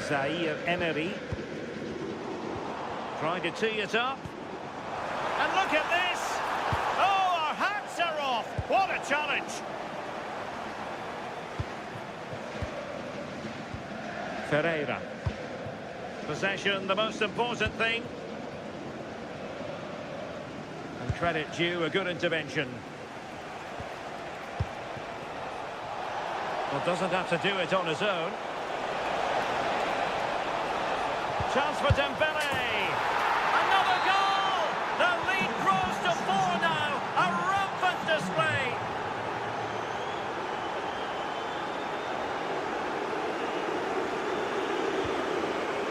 [SPEAKER 1] Zaire-Emery. Trying to tee it up. And look at this! Oh, our hats are off! What a challenge! Ferreira. Possession, the most important thing. And credit due, a good intervention. Well, doesn't have to do it on his own. Chance for Dembele. Another goal! The lead grows to 4 now. A rampant display.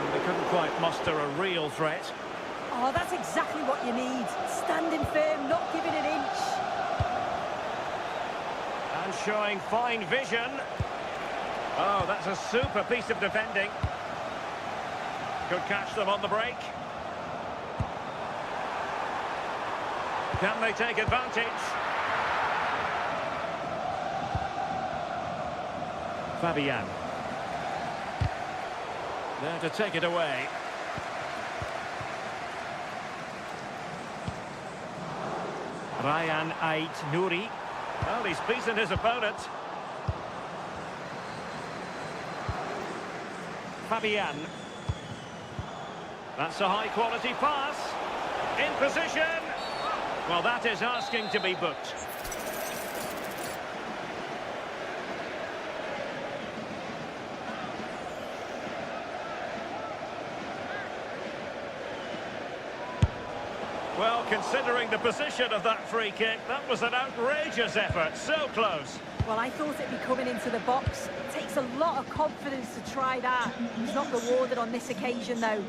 [SPEAKER 1] And they couldn't quite muster a real threat.
[SPEAKER 2] Oh, that's exactly what you need. Standing firm, not giving an inch.
[SPEAKER 1] And showing fine vision. Oh, that's a super piece of defending. Could catch them on the break. Can they take advantage? Fabian. There to take it away. Ryan Ait-Nouri. Well, he's beaten his opponent. Fabian. That's a high-quality pass. In position. Well, that is asking to be booked. Well, considering the position of that free kick, that was an outrageous effort. So close.
[SPEAKER 2] Well, I thought it'd be coming into the box. It takes a lot of confidence to try that. He's not rewarded on this occasion, though.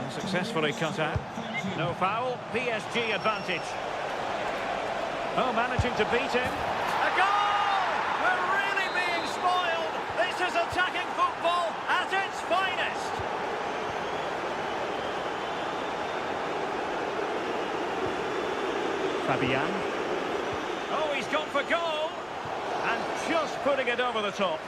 [SPEAKER 1] Successfully cut out. No foul. PSG advantage. Oh, managing to beat him. A goal! We're really being spoiled. This is attacking football at its finest. Fabian. Oh, he's gone for goal. And just putting it over the top.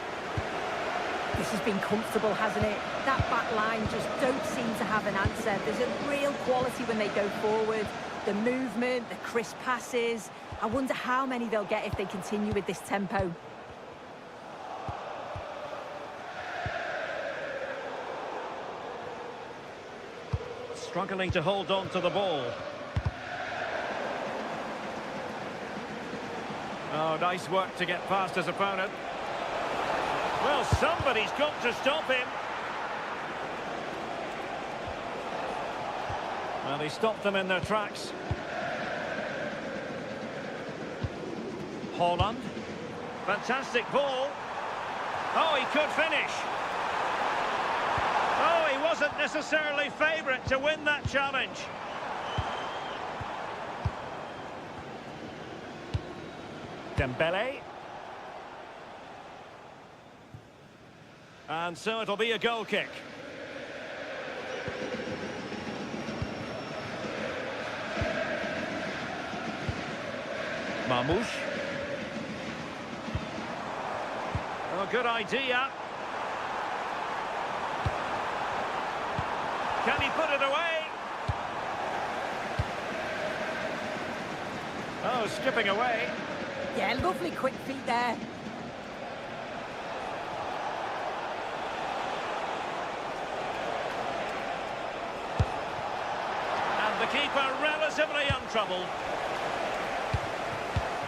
[SPEAKER 2] This has been comfortable, hasn't it? That back line just don't seem to have an answer. There's a real quality when they go forward. The movement, the crisp passes. I wonder how many they'll get if they continue with this tempo.
[SPEAKER 1] Struggling to hold on to the ball. Oh, nice work to get past his opponent. Well, somebody's got to stop him. Well, he stopped them in their tracks. Holland. Fantastic ball. Oh, he could finish. Oh, he wasn't necessarily favourite to win that challenge. Dembele. And so it'll be a goal kick. Marmouche. Oh, good idea. Can he put it away? Oh, skipping away.
[SPEAKER 2] Yeah, lovely quick feet there.
[SPEAKER 1] And the keeper relatively untroubled.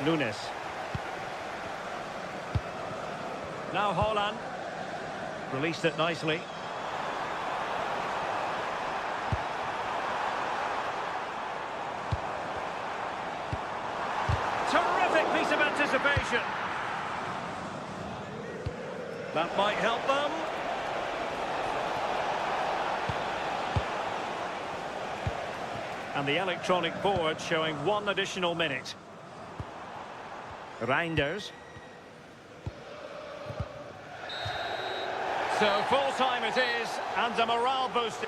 [SPEAKER 1] Nunes. Now Holland. Released it nicely. Terrific piece of anticipation. That might help them. And the electronic board showing 1 additional minute. Reinders. So full time it is, and a morale booster.